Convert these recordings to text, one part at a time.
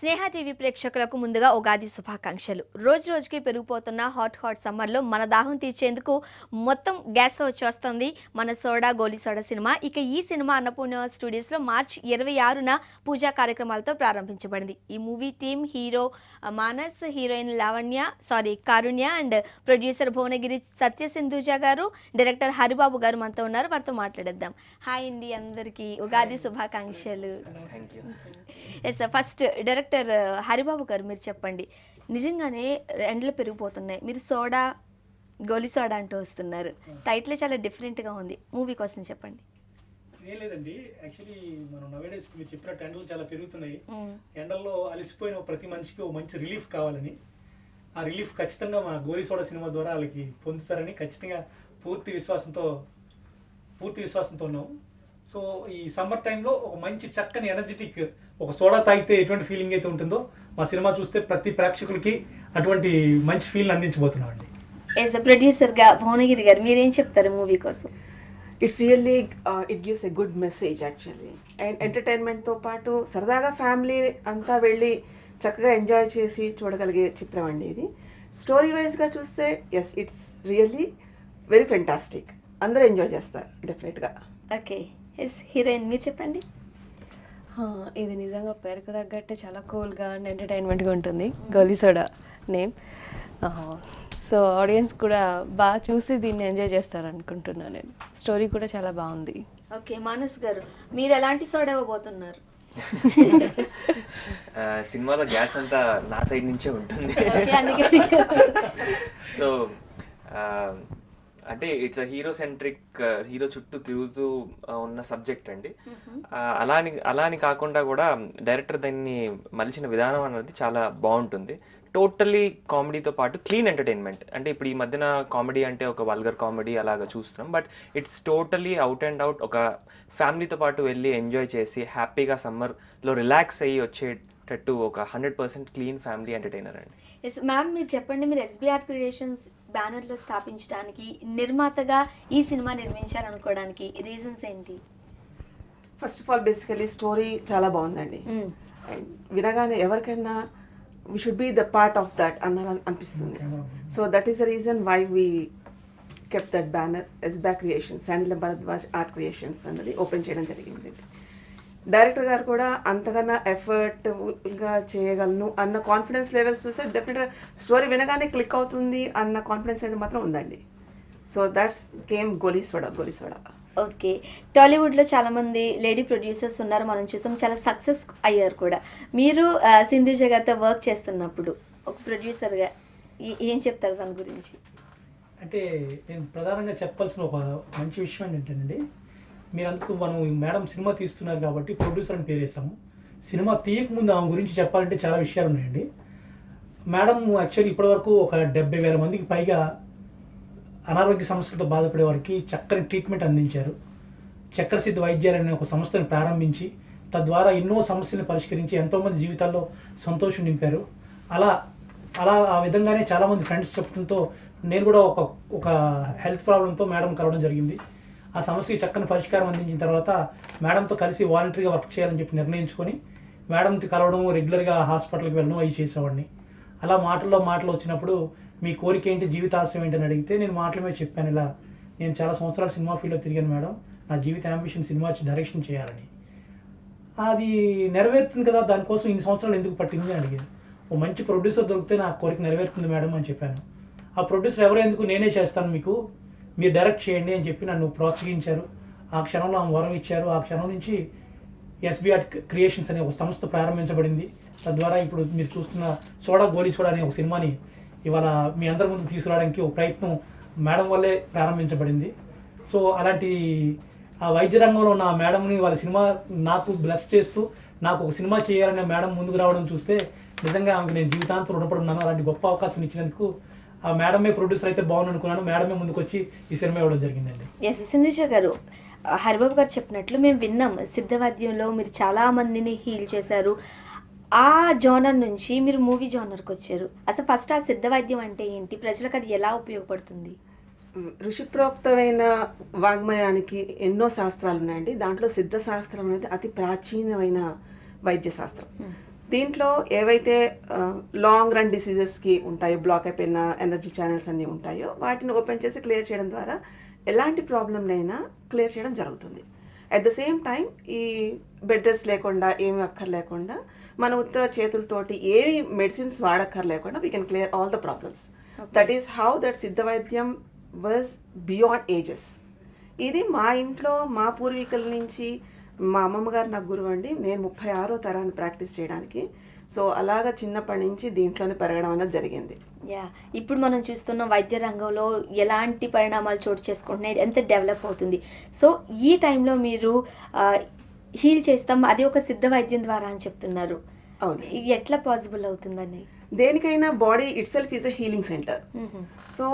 స్నేహ TV ప్రేక్షకులకు ముందుగా ఉగాది శుభాకాంక్షలు. రోజు రోజుకి పెరిగిపోతున్న హాట్ సమ్మర్లో మన దాహం తీర్చేందుకు మొత్తం గ్యాస్తో వచ్చేస్తుంది మన సోడా గోలీ సోడా సినిమా. ఇక ఈ సినిమా అన్నపూర్ణ స్టూడియోస్లో మార్చి 26న పూజా కార్యక్రమాలతో ప్రారంభించబడింది. ఈ movie team hero Manas, heroine Karunya and producer Bhuvanagiri Satyasindhuja garu, director Haribabu గారు మనతో ఉన్నారు. వారితో మాట్లాడేద్దాం. హాయ్ అండి, అందరికీ ఉగాది శుభాకాంక్షలు. ఎస్, ఫస్ట్ డైరెక్టర్ హరిబాబు గారు మీరు చెప్పండి. నిజంగానే ఎండలు పెరిగిపోతున్నాయి, మీరు గోలీ సోడా అంటూ వస్తున్నారు. టైటిల్ చాలా డిఫరెంట్గా ఉంది, మూవీ కోసం చెప్పండి. ఏం లేదండి, యాక్చువల్లీ మనం నవేడేస్ మీరు చెప్పినట్టు ఎండలు చాలా పెరుగుతున్నాయి. ఎండల్లో అలసిపోయిన ప్రతి మనిషికి ఒక మంచి రిలీఫ్ కావాలని, ఆ రిలీఫ్ ఖచ్చితంగా మా గోలీ సోడా సినిమా ద్వారా వాళ్ళకి పొందుతారని ఖచ్చితంగా పూర్తి విశ్వాసంతో ఉన్నాం. సో ఈ సమ్మర్ టైంలో ఒక మంచి చక్కని ఎనర్జెటిక్ ఒక సోడా తాగితే ఎటువంటి ఫీలింగ్ అయితే ఉంటుందో మా సినిమా చూస్తే ప్రతి ప్రేక్షకులకి అటువంటి మంచి ఫీల్ అందించబోతున్నాం అండి. యాజ్ అ ప్రొడ్యూసర్గా భువనగిరి గారు మీరేం చెప్తారు మూవీ కోసం? It's really it gives a good message actually. And ఎంటర్టైన్మెంట్తో పాటు సరదాగా ఫ్యామిలీ అంతా వెళ్ళి చక్కగా ఎంజాయ్ చేసి చూడగలిగే చిత్రం అండి ఇది. స్టోరీ వైజ్గా చూస్తే yes, it's really very fantastic. అందరూ ఎంజాయ్ చేస్తారు డెఫినెట్గా. ఓకే, ఎస్ హీరోయిన్ మీరు చెప్పండి. ఇది నిజంగా పేరుకు తగ్గట్టే చాలా కూల్గా అండ్ ఎంటర్టైన్మెంట్గా ఉంటుంది, గోలీ సోడా నేమ్. సో ఆడియన్స్ కూడా బాగా చూసి దీన్ని ఎంజాయ్ చేస్తారు అనుకుంటున్నాను నేను. స్టోరీ కూడా చాలా బాగుంది. ఓకే, మానస్ గారు మీరు ఎలాంటి సోడా ఇవ్వబోతున్నారు? సినిమాలో గ్యాస్ అంతా నా సైడ్ నుంచే ఉంటుంది. సో అంటే ఇట్స్ హీరో సెంట్రిక్, హీరో చుట్టూ తిరుగుతూ ఉన్న సబ్జెక్ట్ అండి. అలా అని కాకుండా కూడా డైరెక్టర్ దాన్ని మలిచిన విధానం అనేది చాలా బాగుంటుంది. టోటల్లీ కామెడీతో పాటు క్లీన్ ఎంటర్టైన్మెంట్. అంటే ఇప్పుడు ఈ మధ్యన కామెడీ అంటే ఒక వల్గర్ కామెడీ అలాగా చూస్తున్నాం, but it's totally out and out ఒక ఫ్యామిలీతో పాటు వెళ్ళి ఎంజాయ్ చేసి హ్యాపీగా సమ్మర్లో రిలాక్స్ అయ్యి వచ్చేటట్టు ఒక 100% క్లీన్ ఫ్యామిలీ ఎంటర్టైనర్ అండి. ఎస్ మ్యామ్, మీరు చెప్పండి, మీరు ఎస్బీఆర్ క్రియేషన్స్ బ్యానర్లో స్థాపించడానికి, నిర్మాతగా ఈ సినిమా నిర్మించాలనుకోవడానికి రీజన్స్ ఏంటి? First of all basically story చాలా బాగుందండి. అండ్ వినగానే ఎవరికైనా we should be the part of that అనిపిస్తుంది. So that is the reason why we kept that banner SBR creations, Sandila Bharadwaj art creations అన్నది ఓపెన్ చేయడం జరిగింది. డైరెక్టర్ గారు కూడా అంతకన్నా ఎఫర్ట్గా చేయగలను అన్న కాన్ఫిడెన్స్ లెవెల్స్ చూస్తే డెఫినెట్గా స్టోరీ వినగానే క్లిక్ అవుతుంది అన్న కాన్ఫిడెన్స్ అనేది మాత్రం ఉందండి. So that's came Goli soda. Okay, టాలీవుడ్లో చాలామంది లేడీ ప్రొడ్యూసర్స్ ఉన్నారు, మనం చూసాం, చాలా సక్సెస్ అయ్యారు కూడా. మీరు సింధుజ గారితో వర్క్ చేస్తున్నప్పుడు ఒక ప్రొడ్యూసర్గా ఏం చెప్తారు దాని గురించి? అంటే నేను ప్రధానంగా చెప్పాల్సిన ఒక మంచి విషయం ఏంటంటే, మీరందుకు మనం మేడం సినిమా తీస్తున్నారు కాబట్టి ప్రొడ్యూసర్ అని పేరేసాము. సినిమా తీయకముందు ఆమె గురించి చెప్పాలంటే చాలా విషయాలు ఉన్నాయండి. మేడం యాక్చువల్లీ ఇప్పటివరకు ఒక 70,000 మందికి పైగా అనారోగ్య సమస్యలతో బాధపడే వారికి చక్కని ట్రీట్మెంట్ అందించారు. చక్రసిద్ధ వైద్యాలనే ఒక సంస్థను ప్రారంభించి తద్వారా ఎన్నో సమస్యలను పరిష్కరించి ఎంతోమంది జీవితాల్లో సంతోషం నింపారు. అలా ఆ విధంగానే చాలామంది ఫ్రెండ్స్ చెప్పడంతో నేను కూడా ఒక హెల్త్ ప్రాబ్లంతో మేడం కలవడం జరిగింది. ఆ సమస్యకి చక్కని పరిష్కారం అందించిన తర్వాత మేడంతో కలిసి వాలంటరీగా వర్క్ చేయాలని చెప్పి నిర్ణయించుకొని మేడంతో కలవడం, రెగ్యులర్గా హాస్పిటల్కి వెళ్ళడం అవి చేసేవాడిని. అలా మాటలు వచ్చినప్పుడు మీ కోరిక ఏంటి, జీవితాశయం ఏంటి అని అడిగితే నేను మాటల మీద చెప్పాను, ఇలా నేను చాలా సంవత్సరాలు సినిమా ఫీల్డ్లో తిరిగాను మేడం, నా జీవిత అంబిషన్ సినిమా డైరెక్షన్ చేయాలని. అది నెరవేరుతుంది కదా, దానికోసం ఇన్ని సంవత్సరాలు ఎందుకు పట్టింది అని అడిగాను. ఓ మంచి ప్రొడ్యూసర్ దొరికితే నా కోరిక నెరవేరుతుంది మేడం అని చెప్పాను. ఆ ప్రొడ్యూసర్ ఎవరో ఎందుకు, నేనే చేస్తాను, మీరు డైరెక్ట్ చేయండి అని చెప్పి నన్ను ప్రోత్సహించారు. ఆ క్షణంలో ఆమె వరం ఇచ్చారు. ఆ క్షణం నుంచి ఎస్బీఆర్ క్రియేషన్స్ అనే ఒక సంస్థ ప్రారంభించబడింది. తద్వారా ఇప్పుడు మీరు చూస్తున్న గోలీ సోడా అనే ఒక సినిమాని ఇవాళ మీ అందరి ముందు తీసుకురావడానికి ఒక ప్రయత్నం మేడం వల్లే ప్రారంభించబడింది. సో అలాంటి ఆ వైద్య రంగంలో ఉన్న ఆ మేడంని వాళ్ళ సినిమా నాకు బ్లెస్ చేస్తూ నాకు ఒక సినిమా చేయాలనే మేడం ముందుకు రావడం చూస్తే నిజంగా ఆమెకు నేను జీవితాంతం రుణపడి ఉన్నాను. అలాంటి గొప్ప అవకాశం ఇచ్చినందుకు ఆ మేడమే ప్రొడ్యూసర్ అయితే బాగుంది అనుకున్నాను. మేడమే ముందుకు వచ్చి ఈ సినిమా ఇవ్వడం జరిగిందండి. ఎస్, సింధుజ గారు, హరిబాబు గారు చెప్పినట్లు మేము విన్నాం, సిద్ధవాద్యంలో మీరు చాలా మందిని హీల్ చేశారు. ఆ జోనర్ నుంచి మీరు మూవీ జోనర్కి వచ్చారు. అసలు ఫస్ట్ ఆ సిద్ధవాద్యం అంటే ఏంటి, ప్రజలకు అది ఎలా ఉపయోగపడుతుంది? ఋషిప్రోక్తమైన వాగ్మయానికి ఎన్నో శాస్త్రాలు ఉన్నాయండి. దాంట్లో సిద్ధ శాస్త్రం అనేది అతి ప్రాచీనమైన వైద్య శాస్త్రం. దీంట్లో ఏవైతే లాంగ్ రన్ డిసీజెస్కి ఉంటాయో, బ్లాక్ అయిపోయిన ఎనర్జీ ఛానల్స్ అన్నీ ఉంటాయో వాటిని ఓపెన్ చేసి క్లియర్ చేయడం ద్వారా ఎలాంటి ప్రాబ్లంనైనా క్లియర్ చేయడం జరుగుతుంది. అట్ ద సేమ్ టైం ఈ బెడ్ రెస్ట్ లేకుండా ఏమి అక్కర్లేకుండా మన ఉత్త చేతులతోటి ఏమి మెడిసిన్స్ వాడక్కర్లేకుండా we can clear all the problems. That is how that Siddha వైద్యం వాజ్ బియాండ్ ఏజెస్. ఇది మా ఇంట్లో మా పూర్వీకుల నుంచి మా అమ్మమ్మ గారు నాకు గురువు అండి. నేను 36వ తరాన్ని ప్రాక్టీస్ చేయడానికి. సో అలాగా చిన్నప్పటి నుంచి దీంట్లోనే పెరగడం అనేది జరిగింది. యా, ఇప్పుడు మనం చూస్తున్న వైద్య రంగంలో ఎలాంటి పరిణామాలు చోటు చేసుకుంటున్నాయి, ఎంత డెవలప్ అవుతుంది. సో ఈ టైంలో మీరు హీల్ చేస్తాం, అది ఒక సిద్ధ వైద్యం ద్వారా అని చెప్తున్నారు. అవును. ఇది ఎట్లా పాసిబుల్ అవుతుందని? దేనికైనా body itself is a healing centre. So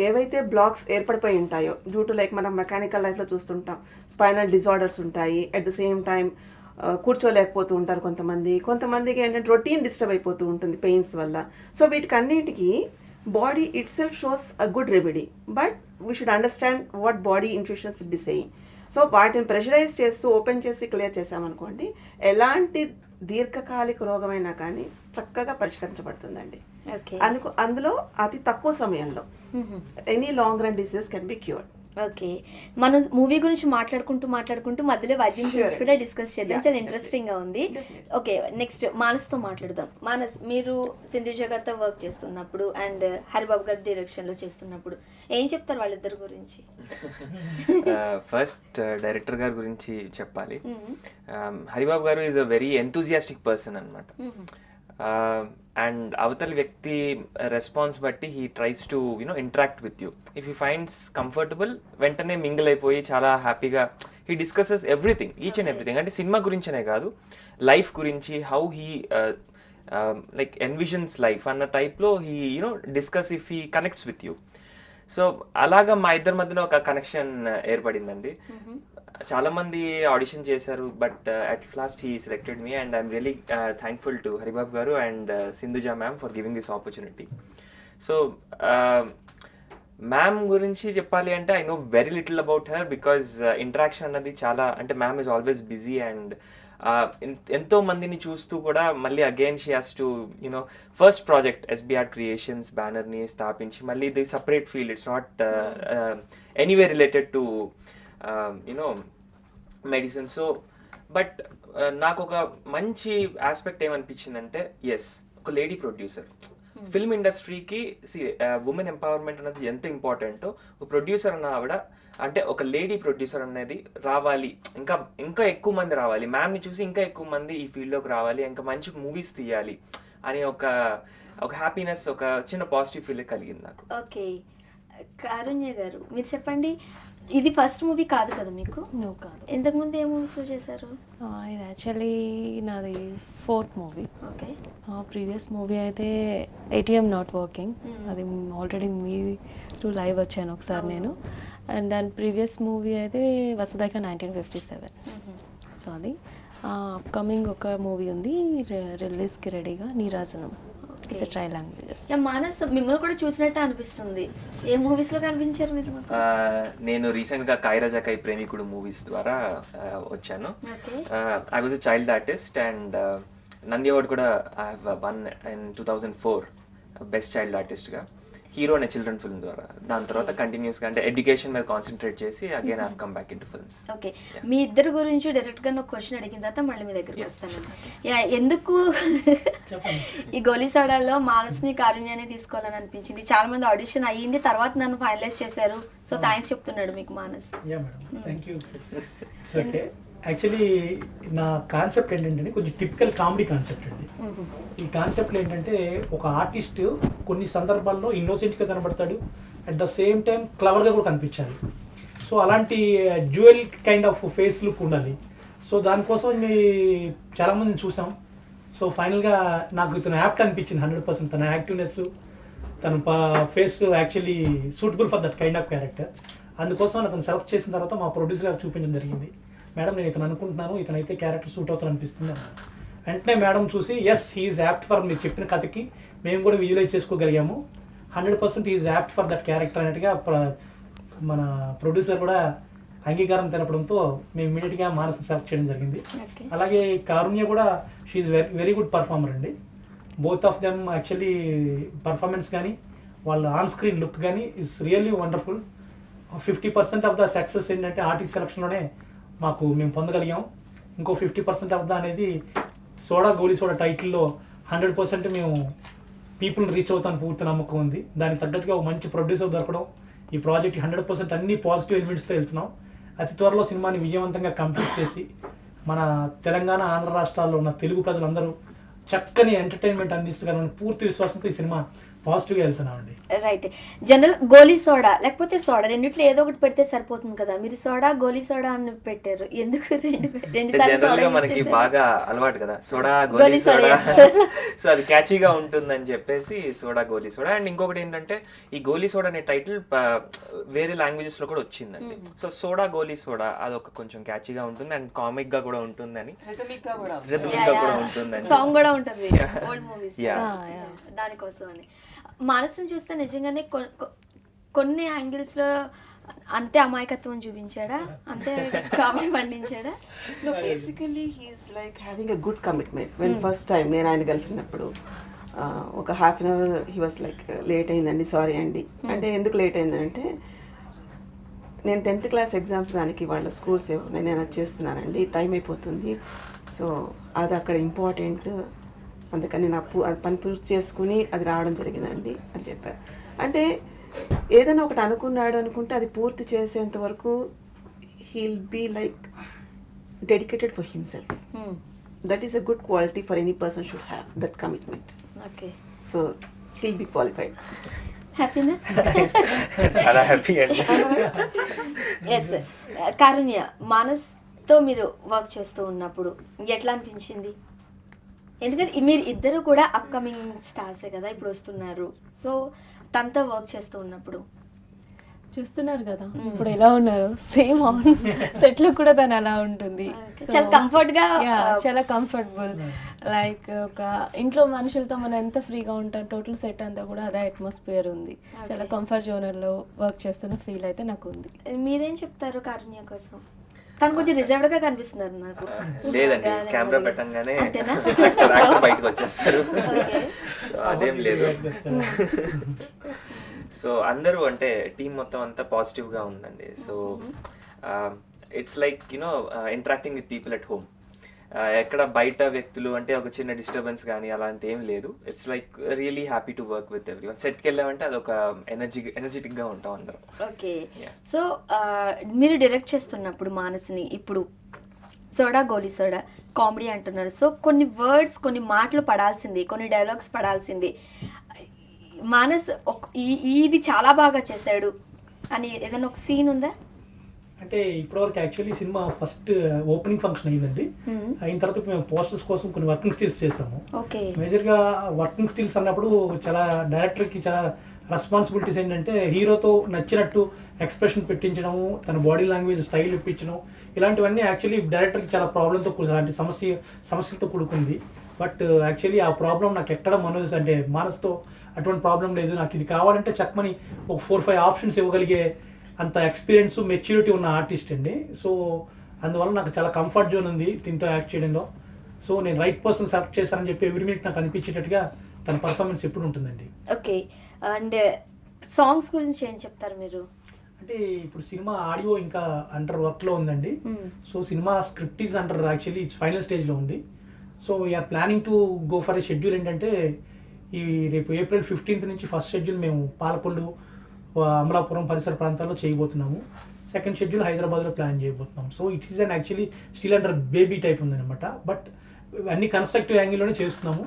ఏవైతే బ్లాక్స్ ఏర్పడిపోయి ఉంటాయో డ్యూ టు లైక్ మనం మెకానికల్ లైఫ్లో చూస్తుంటాం, స్పైనల్ డిజార్డర్స్ ఉంటాయి. అట్ ద సేమ్ టైం కూర్చోలేకపోతూ ఉంటారు కొంతమందికి ఏంటంటే రొటీన్ డిస్టర్బ్ అయిపోతూ ఉంటుంది పెయిన్స్ వల్ల. సో వీటికన్నిటికీ body itself shows a good remedy, but we should understand what body intuitions it be saying. So వాటిని ప్రెషరైజ్ చేస్తూ ఓపెన్ చేసి క్లియర్ చేసామనుకోండి, ఎలాంటి దీర్ఘకాలిక రోగమైనా కానీ చక్కగా పరిష్కరించబడుతుందండి. అందులో అతి తక్కువ సమయంలో any long run diseases can be cured. Okay, మనం మూవీ గురించి మాట్లాడుకుంటూ మధ్యలో వైద్యం గురించి కూడా డిస్కస్ చేద్దాం. చాలా ఇంట్రెస్టింగ్ గా ఉంది. ఓకే, నెక్స్ట్ మానస్తో మాట్లాడదాం. మానస్, మీరు సింధుజ గారితో వర్క్ చేస్తున్నప్పుడు అండ్ హరిబాబు గారి డైరెక్షన్ లో చేస్తున్నప్పుడు ఏం చెప్తారు వాళ్ళిద్దరి గురించి? ఫస్ట్ డైరెక్టర్ గారి గురించి చెప్పాలి. హరిబాబు గారు is a very enthusiastic person అనమాట. అండ్ అవతల వ్యక్తి రెస్పాన్స్ బట్టి he tries to interact with you. If he finds comfortable వెంటనే మింగిల్ అయిపోయి చాలా హ్యాపీగా he discusses everything, each and everything. అంటే సినిమా గురించనే కాదు, లైఫ్ గురించి, how he like envisions life అన్న టైప్లో he discuss if he connects with you. So అలాగా మా ఇద్దరి మధ్యన ఒక కనెక్షన్ ఏర్పడిందండి. చాలా మంది ఆడిషన్ చేశారు, but at last he selected me and I'm really thankful to Haribabu garu and Sindhuja ma'am for giving this opportunity. So ma'am గురించి చెప్పాలి అంటే I know very little about her, because interaction అన్నది చాలా, అంటే ma'am is always busy and ఎంతో మందిని చూస్తూ కూడా మళ్ళీ again she has to first project SB Art creations బ్యానర్ని స్థాపించి మళ్ళీ ఇది separate field, it's not anyway related to medicine. So but నాకు ఒక మంచి ఆస్పెక్ట్ ఏమనిపించిందంటే, ఎస్, ఒక లేడీ ప్రొడ్యూసర్ ఫిల్మ్ ఇండస్ట్రీకి ఉమెన్ ఎంపవర్మెంట్ అనేది ఎంత ఇంపార్టెంటో, ఒక ప్రొడ్యూసర్ అన్న ఆవిడ, అంటే ఒక లేడీ ప్రొడ్యూసర్ అనేది రావాలి, ఇంకా ఎక్కువ మంది రావాలి, మ్యామ్ని చూసి ఇంకా ఎక్కువ మంది ఈ ఫీల్డ్లోకి రావాలి, ఇంకా మంచి మూవీస్ తీయాలి అని ఒక హ్యాపీనెస్, ఒక చిన్న పాజిటివ్ ఫీల్ కలిగింది నాకు. ఓకే, కారుణ్య గారు మీరు చెప్పండి. ఇది ఫస్ట్ మూవీ కాదు కదా మీకు? నువ్వు కాదు. ఇంతకుముందు ఏ మూవీస్లో చేశారు? ఇది యాక్చువల్లీ నాది 4th movie. Okay, previous movie అయితే ATM నాట్ వర్కింగ్, అది ఆల్రెడీ మీరు లైవ్ వచ్చాను ఒకసారి నేను. అండ్ దాని ప్రీవియస్ మూవీ అయితే వసుదైక 1957. సో అది అప్కమింగ్ ఒక మూవీ ఉంది రిలీజ్కి రెడీగా, నీరాజనం. It's try languages. మానస్, మిమ్మల్ని కూడా చూసినట్టు అనిపిస్తుంది. ఏ మూవీస్ లో కనిపించారు మీరు? నేను రీసెంట్ గా కైరాజాకై ప్రేమికుడు మూవీస్ ద్వారా వచ్చాను. I was a child artist and Nandi award కూడా I have won in 2004 best child artist గా, హీరో అనే చిల్డ్రన్ ఫిల్మ్ ద్వారా. దాని తర్వాత కంటిన్యూస్ గా అంటే ఎడ్యుకేషన్ మీద కాన్సన్ట్రేట్ చేసి again I have come back into films. Okay, మీ ఇద్దరు గురించి డైరెక్ట్ గా ఒక క్వశ్చన్ అడిగిన తర్వాత మళ్ళీ మీ దగ్గరికి వస్తాను. ఎందుకు ఈ గోలీసోడాలో మానస్ని కారుణ్యాన్ని తీసుకోవాలని అనిపించింది? చాలా మంది ఆడిషన్ అయ్యింది, తర్వాత నన్ను ఫైనలైజ్ చేశారు. సో థ్యాంక్స్ చెప్తున్నాడు మీకు Manas. Thank you. Okay, actually నా కాన్సెప్ట్ ఏంటంటే కొంచెం టిపికల్ కామెడీ కాన్సెప్ట్ అండి. ఈ కాన్సెప్ట్లో ఏంటంటే ఒక ఆర్టిస్ట్ కొన్ని సందర్భాల్లో ఇన్నోసెంట్గా కనబడతాడు, అట్ ద సేమ్ టైం క్లవర్గా కూడా కనిపించాలి. సో అలాంటి jewel kind of face look ఉండాలి. సో దానికోసం చాలామందిని చూసాం. సో ఫైనల్గా నాకు ఇతను యాప్ట్ అనిపించింది 100%. తన యాక్టివ్నెస్, తన face actually suitable for that kind of character. అందుకోసం అతను సెలెక్ట్ చేసిన తర్వాత మా ప్రొడ్యూసర్ గారికి చూపించడం జరిగింది. మేడం, నేను ఇతను అనుకుంటున్నాను, ఇతనైతే క్యారెక్టర్ సూట్ అవుతాను అనిపిస్తుంది. వెంటనే మేడం చూసి ఎస్ హీఈస్ యాప్ట్ ఫర్, మీరు చెప్పిన కథకి మేము కూడా విజువలైజ్ చేసుకోగలిగాము, 100% is apt for that character అన్నట్టుగా మన ప్రొడ్యూసర్ కూడా అంగీకారం తెలపడంతో మేము ఇమీడియట్గా మానస సెలెక్ట్ చేయడం జరిగింది. ఓకే. అలాగే కారుణ్య కూడా షీఈ్ వెరీ గుడ్ పర్ఫార్మర్ అండి. Both of them actually performance కానీ వాళ్ళ ఆన్ స్క్రీన్ లుక్ కానీ is really wonderful. 50% of the success ఏంటంటే ఆర్టిస్ట్ సెలక్షన్లోనే మేము పొందగలిగాం. ఇంకో 50% ఆఫ్ ద అనేది సోడా గోలీ సోడా టైటిల్లో 100% మేము పీపుల్ని రీచ్ అవుతాను పూర్తి నమ్మకం ఉంది. దానికి తగ్గట్టుగా ఒక మంచి ప్రొడ్యూసర్ దొరకడం, ఈ ప్రాజెక్ట్ 100% అన్ని పాజిటివ్ ఎలిమెంట్స్తో వెళ్తున్నాం. అతి త్వరలో సినిమాని విజయవంతంగా కంప్లీట్ చేసి మన తెలంగాణ ఆంధ్ర రాష్ట్రాల్లో ఉన్న తెలుగు ప్రజలందరూ చక్కని ఎంటర్టైన్మెంట్ అందిస్తున్న పూర్తి విశ్వాసంతో ఈ సినిమా పాజిటివ్గా వెళ్తున్నామండి. రైట్. జనరల్ గోలీ సోడా లేకపోతే సోడా రెండిట్లో ఏదో ఒకటి పెడితే సరిపోతుంది కదా, మీరు సోడా గోలీ సోడా అని పెట్టారు, ఎందుకు రెండు సార్లు జనరల్ సోడా గా use మనకి చేశారు? బాగా అలవాటు కదా సోడా గోలీ గోలీ సోడా సోడా. సో అది క్యాచీగా ఉంటుందని చెప్పేసి సోడా గోలీ సోడా. అండ్ ఇంకొకటి ఏంటంటే ఈ గోలీ సోడా అనే టైటిల్ వేరే లాంగ్వేజెస్ లో కూడా వచ్చిందండి. సో సోడా గోలీ సోడా అదొక కొంచెం క్యాచీగా ఉంటుంది అండ్ కామిక్ గా కూడా ఉంటుందని, రిథమిక్ గా కూడా ఉంటుందని. సాంగ్ కూడా ఉంటుంది ఓల్డ్ మూవీస్ Yeah. దానికోసం అని. మనసుని చూస్తే నిజంగానే కొన్ని యాంగిల్స్ లో అంతే అమాయకత్వం చూపించాడా, అంతే comedy పండించాడా? No, basically he's like having a good commitment. When first time నేను ఆయన కలిసినప్పుడు ఒక half an hour he was like late అయిందండి, సారీ అండి అంటే ఎందుకు లేట్ అయిందంటే నేను 10th క్లాస్ ఎగ్జామ్స్ దానికి వాళ్ళ స్కూల్స్ నేను అది చేస్తున్నానండి, టైం అయిపోతుంది, సో అది అక్కడ ఇంపార్టెంట్, అందుకని నా అది పని పూర్తి చేసుకుని అది రావడం జరిగిందండి అని చెప్పారు. అంటే ఏదైనా ఒకటి అనుకుంటే అది పూర్తి చేసేంత వరకు he'll be like dedicated for himself. That is a good quality for any person should have, that commitment. Okay. So he'll be qualified. హ్యాపీనా? చాలా హ్యాపీ అండి. ఎస్. కారుణ్య, మానస్తో మీరు వర్క్ చేస్తూ ఉన్నప్పుడు ఎట్లా అనిపించింది? ఎందుకంటే మీరు ఇద్దరు కూడా అప్కమింగ్ స్టార్సే కదా, ఇప్పుడు వస్తున్నారు. సో తనతో వర్క్ చేస్తూ ఉన్నప్పుడు చూస్తున్నారు కదా ఇప్పుడు ఎలా ఉన్నారు, సేమ్ ఆన్ సెట్ లో కూడా తను అలా ఉంటుంది. చాలా కంఫర్ట్ గా, చాలా కంఫర్టబుల్. లైక్ ఒక ఇంట్లో మనుషులతో మనం ఎంత ఫ్రీగా ఉంటాం, టోటల్ సెట్ అంతా కూడా అదే అట్మాస్ఫియర్ ఉంది. చాలా కంఫర్ట్ జోనర్ లో వర్క్ చేస్తున్న ఫీల్ అయితే నాకు ఉంది. మీరేం చెప్తారు కారుణ్య కోసం? తను కొంచెం రిజర్వ్డ్ గా కనిపిస్తున్నారు నాకు. లేదండి, కెమెరా పెట్టంగానే అంతేనా? బయటకు వచ్చేస్తారు. Okay. సో అదేం లేదు. సో అందరూ అంటే టీం మొత్తం అంతా పాజిటివ్ గా ఉందండి. So it's like you know interacting with people at home. ఎక్కడ బయట వ్యక్తులు అంటే ఒక చిన్న డిస్టర్బెన్స్ కానీ అలాంటి ఏం లేదు. It's like really happy to work with every one. సెట్కి వెళ్ళామంటే అదొక ఎనర్జెటిక్ గా ఉంటాం అందరం. ఓకే. సో మీరు డైరెక్ట్ చేస్తున్నప్పుడు మానస్ని ఇప్పుడు సోడా గోలీ సోడా కామెడీ అంటున్నారు. సో కొన్ని వర్డ్స్, కొన్ని మాటలు పడాల్సింది, కొన్ని డైలాగ్స్ పడాల్సింది. మానస్ ఇది చాలా బాగా చేశాడు అని ఏదైనా ఒక సీన్ ఉందా? అంటే ఇప్పటివరకు actually cinema first opening function అయిందండి. అయిన తర్వాత మేము పోస్టర్స్ కోసం కొన్ని వర్కింగ్ స్టిల్స్ చేసాము. ఓకే. మేజర్గా వర్కింగ్ స్టిల్స్ అన్నప్పుడు చాలా డైరెక్టర్కి చాలా రెస్పాన్సిబిలిటీస్ ఏంటంటే హీరోతో నచ్చినట్టు ఎక్స్ప్రెషన్ పెట్టించడము, తన బాడీ లాంగ్వేజ్ స్టైల్ ఇప్పించడం, ఇలాంటివన్నీ యాక్చువల్లీ డైరెక్టర్కి చాలా ప్రాబ్లంతో అలాంటి సమస్యలతో కూడుకుంది. బట్ యాక్చువల్లీ ఆ ప్రాబ్లం నాకు ఎక్కడ మానస్తో అటువంటి ప్రాబ్లం లేదు. నాకు ఇది కావాలంటే చక్కమని ఒక 4-5 ఆప్షన్స్ ఇవ్వగలిగే అంత ఎక్స్పీరియన్స్, మెచ్యూరిటీ ఉన్న ఆర్టిస్ట్ అండి. సో అందువల్ల నాకు చాలా కంఫర్ట్ జోన్ ఉంది దీంతో యాక్ట్ చేయడంలో. సో నేను రైట్ పర్సన్ సెలెక్ట్ చేశానని చెప్పి ఎవ్రీ మినిట్ నాకు అనిపించేటట్టుగా తన పర్ఫార్మెన్స్ ఎప్పుడు ఉంటుందండి. ఓకే. అండ్ సాంగ్స్ గురించి ఏం చెప్తారు మీరు? అంటే ఇప్పుడు సినిమా ఆడియో ఇంకా అండర్ వర్క్లో ఉందండి. So cinema script is under actually final స్టేజ్లో ఉంది. So we're planning to go for a schedule. ఏంటంటే ఈ రేపు April 15th నుంచి ఫస్ట్ షెడ్యూల్ మేము పాలకొల్లు, అమలాపురం పరిసర ప్రాంతాల్లో చేయబోతున్నాము. సెకండ్ షెడ్యూల్ హైదరాబాద్లో ప్లాన్ చేయబోతున్నాం. So it is an actually still under baby type ఉందన్నమాట. బట్ అన్ని కన్స్ట్రక్టివ్ యాంగిల్లోనే చేస్తున్నాము.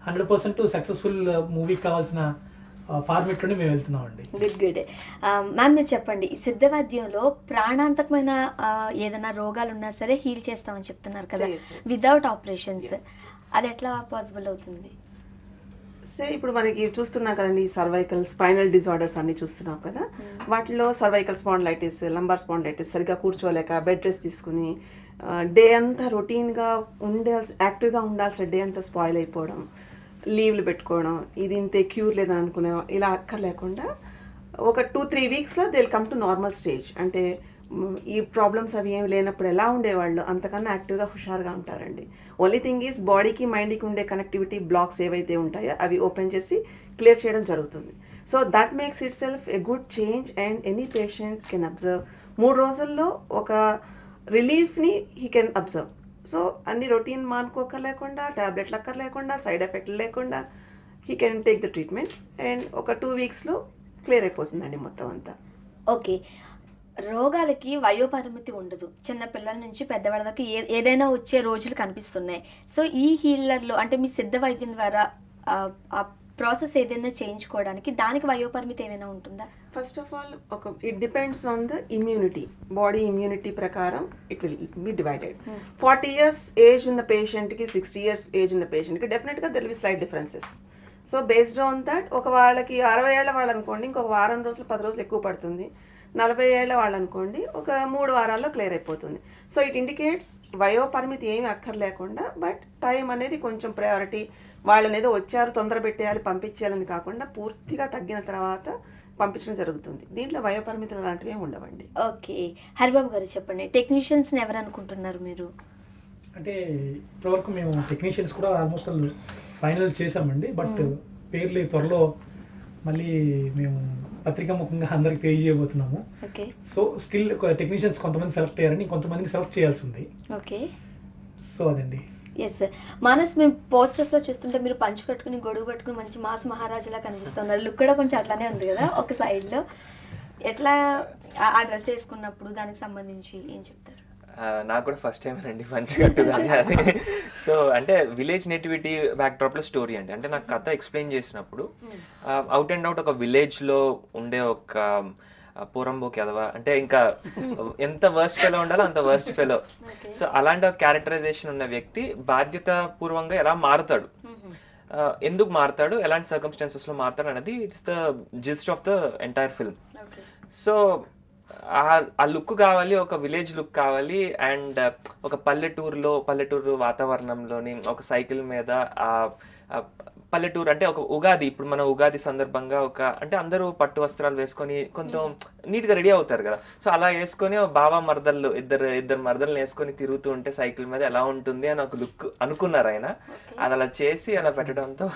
100% సక్సెస్ఫుల్ మూవీకి కావాల్సిన ఫార్మేట్లోనే మేము వెళ్తున్నామండి. గుడ్. మ్యామ్ మీరు చెప్పండి, ఈ సిద్ధవైద్యంలో ప్రాణాంతకమైన ఏదైనా రోగాలు ఉన్నా సరే హీల్ చేస్తామని చెప్తున్నారు కదా, వితౌట్ ఆపరేషన్స్, అది ఎట్లా పాసిబుల్ అవుతుంది? ఇప్పుడు మనకి చూస్తున్నాం కదండి, సర్వైకల్ స్పైనల్ డిజార్డర్స్ అన్ని చూస్తున్నాం కదా, వాటిలో సర్వైకల్ స్పాండిలైటిస్, లంబార్ స్పాండిలైటిస్, సరిగ్గా కూర్చోలేక బెడ్ రెస్ట్ తీసుకుని డే అంతా రొటీన్గా యాక్టివ్గా ఉండాల్సిన డే అంతా స్పాయిల్ అయిపోవడం, లీవ్లు పెట్టుకోవడం, ఇది ఇంతే క్యూర్ లేదని అనుకునే ఇలా అక్కర్లేకుండా ఒక 2-3 వీక్స్లో they will come to normal stage. అంటే ఈ ప్రాబ్లమ్స్ అవి ఏమి లేనప్పుడు ఎలా ఉండేవాళ్ళు అంతకన్నా యాక్టివ్గా హుషారుగా ఉంటారండి. ఓన్లీ థింగ్ ఈజ్ బాడీకి మైండ్కి ఉండే కనెక్టివిటీ బ్లాక్స్ ఏవైతే ఉంటాయో అవి ఓపెన్ చేసి క్లియర్ చేయడం జరుగుతుంది. So that makes it self a good change and any patient can observe. 3 రోజుల్లో ఒక రిలీఫ్ని హీ కెన్ అబ్జర్వ్. సో అన్ని రొటీన్ మానుకోక లేకుండా, ట్యాబ్లెట్లు అక్కర్ లేకుండా, సైడ్ ఎఫెక్ట్లు లేకుండా he can take the treatment and ఒక 2 వీక్స్లో క్లియర్ అయిపోతుందండి మొత్తం అంతా. ఓకే, రోగాలకి వయోపరిమితి ఉండదు. చిన్న పిల్లల నుంచి పెద్దవాళ్ళ దాకా ఏదైనా వచ్చే రోజులు కనిపిస్తున్నాయి. సో ఈ హీలర్లో అంటే మీ సిద్ధ వైద్యం ద్వారా ఆ ప్రాసెస్ ఏదైనా చేయించుకోవడానికి దానికి వయోపరిమితి ఏమైనా ఉంటుందా? First of all it depends on the immunity, body immunity ప్రకారం it will be divided. 40 years age ఉన్న పేషెంట్కి 60 years ఏజ్ ఉన్న పేషెంట్కి డెఫినెట్గా there will be slight differences. So based on that ఒక వాళ్ళకి 60 ఏళ్ల వాళ్ళు అనుకోండి ఇంకొక వారం రోజులు 10 రోజులు ఎక్కువ పడుతుంది. 40 ఏళ్ల వాళ్ళు అనుకోండి ఒక 3 వారాల్లో క్లియర్ అయిపోతుంది. సో ఇట్ ఇండికేట్స్ వయోపరిమితి ఏమీ అక్కర్లేకుండా, బట్ టైం అనేది కొంచెం ప్రయారిటీ. వాళ్ళని ఏదో వచ్చారు తొందర పెట్టేయాలి పంపించేయాలని కాకుండా పూర్తిగా తగ్గిన తర్వాత పంపించడం జరుగుతుంది. దీంట్లో వయోపరిమితులు అలాంటివి ఏమి ఉండవండి. ఓకే, హరిబాబు గారు చెప్పండి, టెక్నీషియన్స్ని ఎవరు అనుకుంటున్నారు మీరు? అంటే ఇప్పటివరకు మేము టెక్నీషియన్స్ కూడా ఆల్మోస్ట్ ఫైనల్ చేసామండి. బట్ పేర్లు త్వరలో మళ్ళీ మేము పత్రికా ముఖంగా అందరికి తెలియజేయబోతున్నాము. ఓకే, సో స్టిల్ టెక్నీషియన్స్ కొంతమంది సెలెక్ట్ అయ్యారని కొంతమందిని సెలెక్ట్ చేయాల్సి ఉంది. ఓకే, సో అదండి. ఎస్ మానస్, మేము పోస్టర్స్లో చూస్తుంటే మీరు పంచు కట్టుకుని గొడుగు పట్టుకుని మంచి మాస్ మహారాజులా కనిపిస్తున్నారు. లుక్ కూడా కొంచెం అట్లానే ఉంది కదా ఒక సైడ్లో. ఎట్లా ఆ డ్రెస్ వేసుకున్నప్పుడు దానికి సంబంధించి ఏం చెప్తారు? నాకు కూడా ఫస్ట్ టైం అండి పంచకట్టుగానే అది. సో అంటే విలేజ్ నేటివిటీ బ్యాక్డ్రాప్లో స్టోరీ అండి. అంటే నాకు కథ ఎక్స్ప్లెయిన్ చేసినప్పుడు అవుట్ అండ్ అవుట్ ఒక విలేజ్లో ఉండే ఒక పూరంబోకి ఎదవా అంటే ఇంకా ఎంత వర్స్ట్ ఫెలో ఉండాలో అంత వర్స్ట్ ఫెలో. సో అలాంటి ఒక క్యారెక్టరైజేషన్ ఉన్న వ్యక్తి బాధ్యత పూర్వంగా ఎలా మారుతాడు, ఎందుకు మారుతాడు, ఎలాంటి సర్కమ్స్టాన్సెస్లో మారుతాడు అనేది it's the gist of the entire film. So ఆ లుక్ కావాలి, ఒక విలేజ్ లుక్ కావాలి, అండ్ ఒక పల్లెటూరు వాతావరణంలోని ఒక సైకిల్ మీద పల్లెటూరు అంటే ఒక ఉగాది, ఇప్పుడు మన ఉగాది సందర్భంగా అంటే అందరూ పట్టు వస్త్రాలు వేసుకొని కొంచెం నీట్గా రెడీ అవుతారు కదా. సో అలా వేసుకొని బావ మరదళ్ళు ఇద్దరు మరదల్ని వేసుకొని తిరుగుతూ ఉంటే సైకిల్ మీద ఎలా ఉంటుంది అని ఒక లుక్ అనుకున్నారు ఆయన. అది అలా చేసి అలా పెట్టడంతో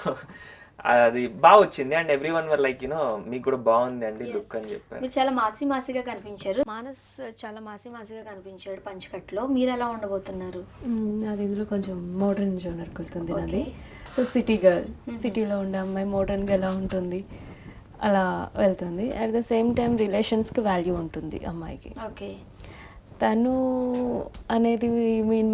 అది బాగా వచ్చింది. And every one were like మీకు కూడా బాగుంది అండి లుక్ అని చెప్పారు. మీరు చాలా మాసిగా కనిపించారు. మానస్ చాలా మాసిగా కనిపించాడు పంచకట్లో. మీరు ఎలా ఉండబోతున్నారు? అది ఇందులో కొంచెం మోడర్న్ జోనర్ వెళ్తుంది నాది. సో సిటీ గర్ల్, సిటీలో ఉండే అమ్మాయి మోడర్న్గా ఎలా ఉంటుంది అలా వెళ్తుంది. అట్ ద సేమ్ టైం రిలేషన్స్కి వాల్యూ ఉంటుంది అమ్మాయికి. ఓకే, తను అనేది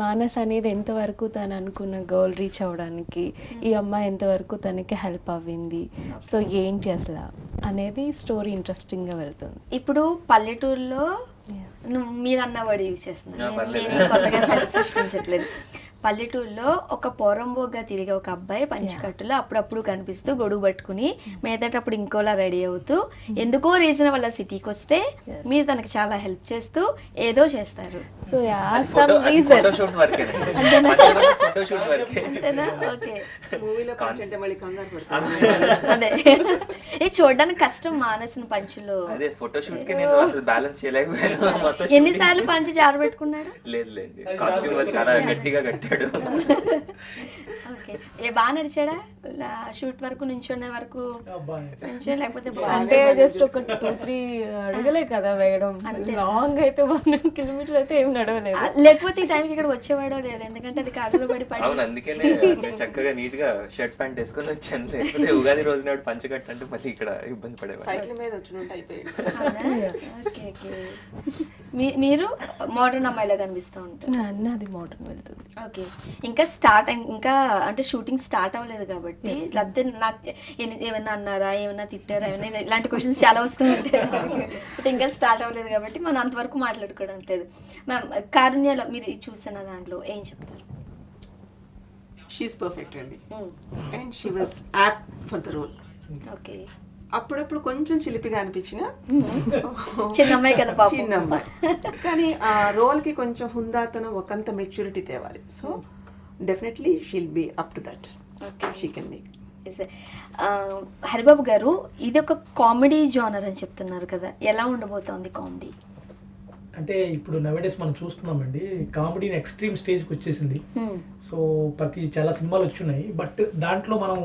మానస్ అనేది ఎంతవరకు తను అనుకున్న గోల్ రీచ్ అవ్వడానికి ఈ అమ్మాయి ఎంతవరకు తనకి హెల్ప్ అవ్వింది, సో ఏంటి అసలు అనేది స్టోరీ ఇంట్రెస్టింగ్గా వెళ్తుంది. ఇప్పుడు పల్లెటూరులో మీరు అన్న వర్డ్ యూజ్ చేస్తున్నారు, నేను కొత్తగా సృష్టించట్లేదు. పల్లెటూరులో ఒక పోరంబోగా తిరిగే ఒక అబ్బాయి పంచకట్టులో అప్పుడప్పుడు కనిపిస్తూ గొడుగు పట్టుకుని మిగతాటప్పుడు ఇంకోలా రెడీ అవుతూ ఎందుకో రీజన్ వల్ల సిటీకి వస్తే మీరు తనకి చాలా హెల్ప్ చేస్తూ ఏదో చేస్తారు. సో సమ్ రీజన్ అంతేనా? ఓకే, మూవీలో పంచంటే మళ్ళీ కంగారు పడతాను. అదే ఇది చూడడానికి కష్టం మానసిన పంచులో. అదే ఫోటోషూట్ కి నేను అసలు బ్యాలెన్స్ చేయలేకపోయాను. ఎన్నిసార్లు పంచి జారబెట్టుకున్నాడు? లేదులేండి, కాస్ట్యూమ్ చాలా గట్టిగా కట్టాడు. ఓకే, బాగా నడిచాడా షూట్ వరకు, నించునే వరకు నుంచో లేకపోతే అంటే జస్ట్ ఒక 2-3 అడుగులే కదా వేయడం, లాంగ్ అయితే 1 కిలోమీటర్ అయితే ఏం నడవలేదు. లేకపోతే ఈ టైంకి ఇక్కడ వచ్చేవాడో లేదు, ఎందుకంటే అది కాళ్ళలో పడి పడి. అవును, అందుకనే చక్కగా నీట్ గా షర్ట్ ప్యాంట్ వేసుకొని వచ్చాను. లేకపోతే ఉగాది రోజు నాడు పంచకట్టు అంటే మళ్ళీ ఇక్కడ ఇబ్బంది పడేవాడు. సైకిల్ మీద వచ్చినట్టు అయిపోయింది. Okay, okay. మీరు మోడర్న్ అమ్మాయిలా కనిపిస్తూ ఉంటారు. నాది మోడర్న్ వెళ్తుంది. ఓకే, ఇంకా అంటే షూటింగ్ స్టార్ట్ అవ్వలేదు కాబట్టి లేకపోతే నాకు ఏమైనా అన్నారా, ఏమైనా తిట్టారా, ఏమైనా ఇలాంటి క్వశ్చన్స్ చాలా వస్తూ ఉంటాయి. బట్ ఇంకా స్టార్ట్ అవ్వలేదు కాబట్టి మనం అంతవరకు మాట్లాడుకోవడం లేదు. మ్యామ్, కారుణ్యలో మీరు చూసిన దాంట్లో ఏం చెప్తారు? షీఈస్ పర్ఫెక్ట్ అండి and she was apt for the role. Okay, అప్పుడప్పుడు కొంచెం చిలిపిగా అనిపించిన చిన్న అమ్మాయి కదా పాపం. చిన్న అమ్మాయి, కానీ ఆ రోల్కి కొంచెం హుందాతనం, ఒకంత మెచ్యూరిటీ తేవాలి. So definitely she'll be up to that. She can make. Haribabu గారు, ఇది ఒక కామెడీ జోనర్ అని చెప్తున్నారు కదా, ఎలా ఉండబోతోంది కామెడీ? అంటే ఇప్పుడు నవేడేస్ మనం చూస్తున్నామండి, కామెడీని ఎక్స్ట్రీమ్ స్టేజ్కి వచ్చేసింది. సో చాలా సినిమాలు వచ్చున్నాయి, బట్ దాంట్లో మనం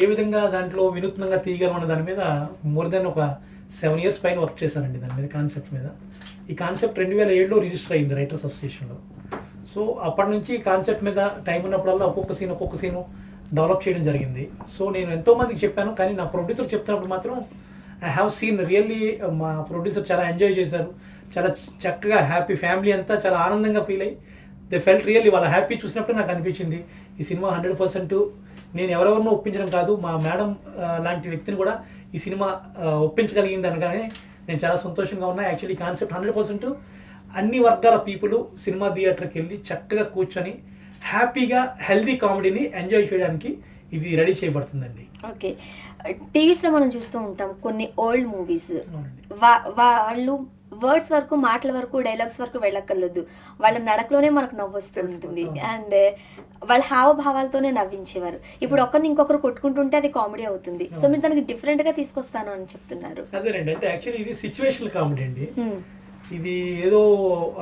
ఏ విధంగా దాంట్లో వినూత్నంగా తీయగలం అన్న దాని మీద మోర్ దెన్ ఒక 7 years పైన వర్క్ చేశానండి దాని మీద, కాన్సెప్ట్ మీద. ఈ కాన్సెప్ట్ 2007లో రిజిస్టర్ అయింది రైటర్స్ అసోసియేషన్లో. సో అప్పటి నుంచి కాన్సెప్ట్ మీద టైం ఉన్నప్పుడల్లా ఒక్కొక్క సీను డెవలప్ చేయడం జరిగింది. సో నేను ఎంతోమందికి చెప్పాను, కానీ నా ప్రొడ్యూసర్ చెప్తున్నప్పుడు మాత్రం ఐ హ్యావ్ సీన్ రియల్లీ మా ప్రొడ్యూసర్ చాలా ఎంజాయ్ చేశారు, చాలా చక్కగా హ్యాపీ, ఫ్యామిలీ అంతా చాలా ఆనందంగా ఫీల్ అయ్యి దే ఫెల్ట్ రియల్లీ, వాళ్ళ హ్యాపీ చూసినప్పుడు నాకు అనిపించింది ఈ సినిమా 100% నేను ఎవరెవరినో ఒప్పించడం కాదు, మా మేడం లాంటి వ్యక్తిని కూడా ఈ సినిమా ఒప్పించగలిగింది అనగానే నేను చాలా సంతోషంగా ఉన్నా. యాక్చువల్లీ కాన్సెప్ట్ 100% అన్ని వర్గాల పీపుల్ సినిమా థియేటర్కి వెళ్ళి చక్కగా కూర్చొని హ్యాపీగా హెల్దీ కామెడీని ఎంజాయ్ చేయడానికి ఇది రెడీ చేయబడుతుందండి. ఓకే, టీవీస్లో మనం చూస్తూ ఉంటాం కొన్ని ఓల్డ్ మూవీస్, అవునండి. వాళ్ళు వర్డ్స్ వరకు, మాటల వరకు, డైలాగ్స్ వరకు వెళ్ళక్కర్లేదు, వాళ్ళ నడకలోనే మనకు నవ్వు వస్తుంది అండ్ వాళ్ళ హావభావాలతోనే నవ్వించేవారు. ఇప్పుడు ఒకరిని ఇంకొకరు కొట్టుకుంటుంటే అది కామెడీ అవుతుంది. సో మీరు దానికి డిఫరెంట్గా తీసుకొస్తాను అని చెప్తున్నారు. అదేనండి, అంటే యాక్చువల్లీ ఇది సిచ్యువేషనల్ కామెడీ అండి. ఇది ఏదో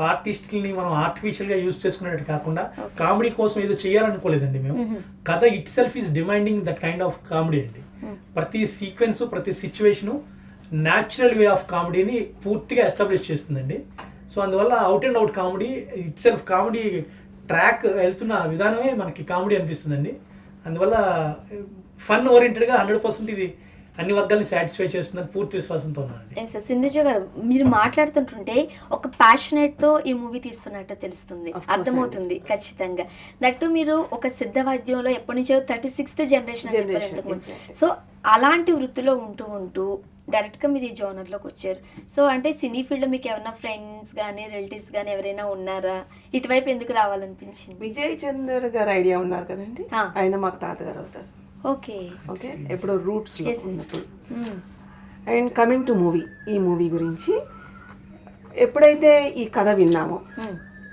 ఆర్టిస్టుల్ని మనం ఆర్టిఫిషియల్గా యూజ్ చేసుకునేట్టు కాకుండా కామెడీ కోసం ఏదో చేయాలనుకోలేదండి మేము. కథ it self is demanding that kind of comedy అండి. ప్రతి సీక్వెన్స్, ప్రతి సిచ్యువేషను న్యాచురల్ వే ఆఫ్ కామెడీని పూర్తిగా ఎస్టాబ్లిష్ చేస్తుందండి. సో అందువల్ల out and out comedy it self, comedy track వెళ్తున్న విధానమే మనకి కామెడీ అనిపిస్తుందండి. అందువల్ల ఫన్ ఓరియంటెడ్గా 100% ఇది అన్ని వర్గాల్ని సాటిస్ఫై చేస్తుందని పూర్తి విశ్వాసంతో ఉన్నానండి. సింధుజ గారు, మీరు మాట్లాడుతుంటుంటే ఒక ప్యాషనేట్తో ఈ మూవీ తీస్తున్నట్టు తెలుస్తుంది, అర్థమవుతుంది ఖచ్చితంగా. దట్టు మీరు ఒక సిద్ధ వైద్యంలో ఎప్పటి నుంచో 36th జనరేషన్ అని చెప్పారు ఇంతకుముందు. సో అలాంటి వృత్తిలో ఉంటూ డైరెక్ట్గా మీరు ఈ జోనర్లోకి వచ్చారు. సో అంటే సినీ ఫీల్డ్లో మీకు ఏమైనా ఫ్రెండ్స్ కానీ రిలేటివ్స్ కానీ ఎవరైనా ఉన్నారా? ఇటువైపు ఎందుకు రావాలనిపించింది? విజయ్ చందర్ గారు ఐడియా ఉన్నారు కదండి, ఆయన మాకు తాతగారు అవుతారు. ఓకే ఓకే, ఎప్పుడు రూట్స్లో ఉన్నప్పుడు. అండ్ కమింగ్ టు మూవీ, ఈ మూవీ గురించి ఎప్పుడైతే ఈ కథ విన్నామో,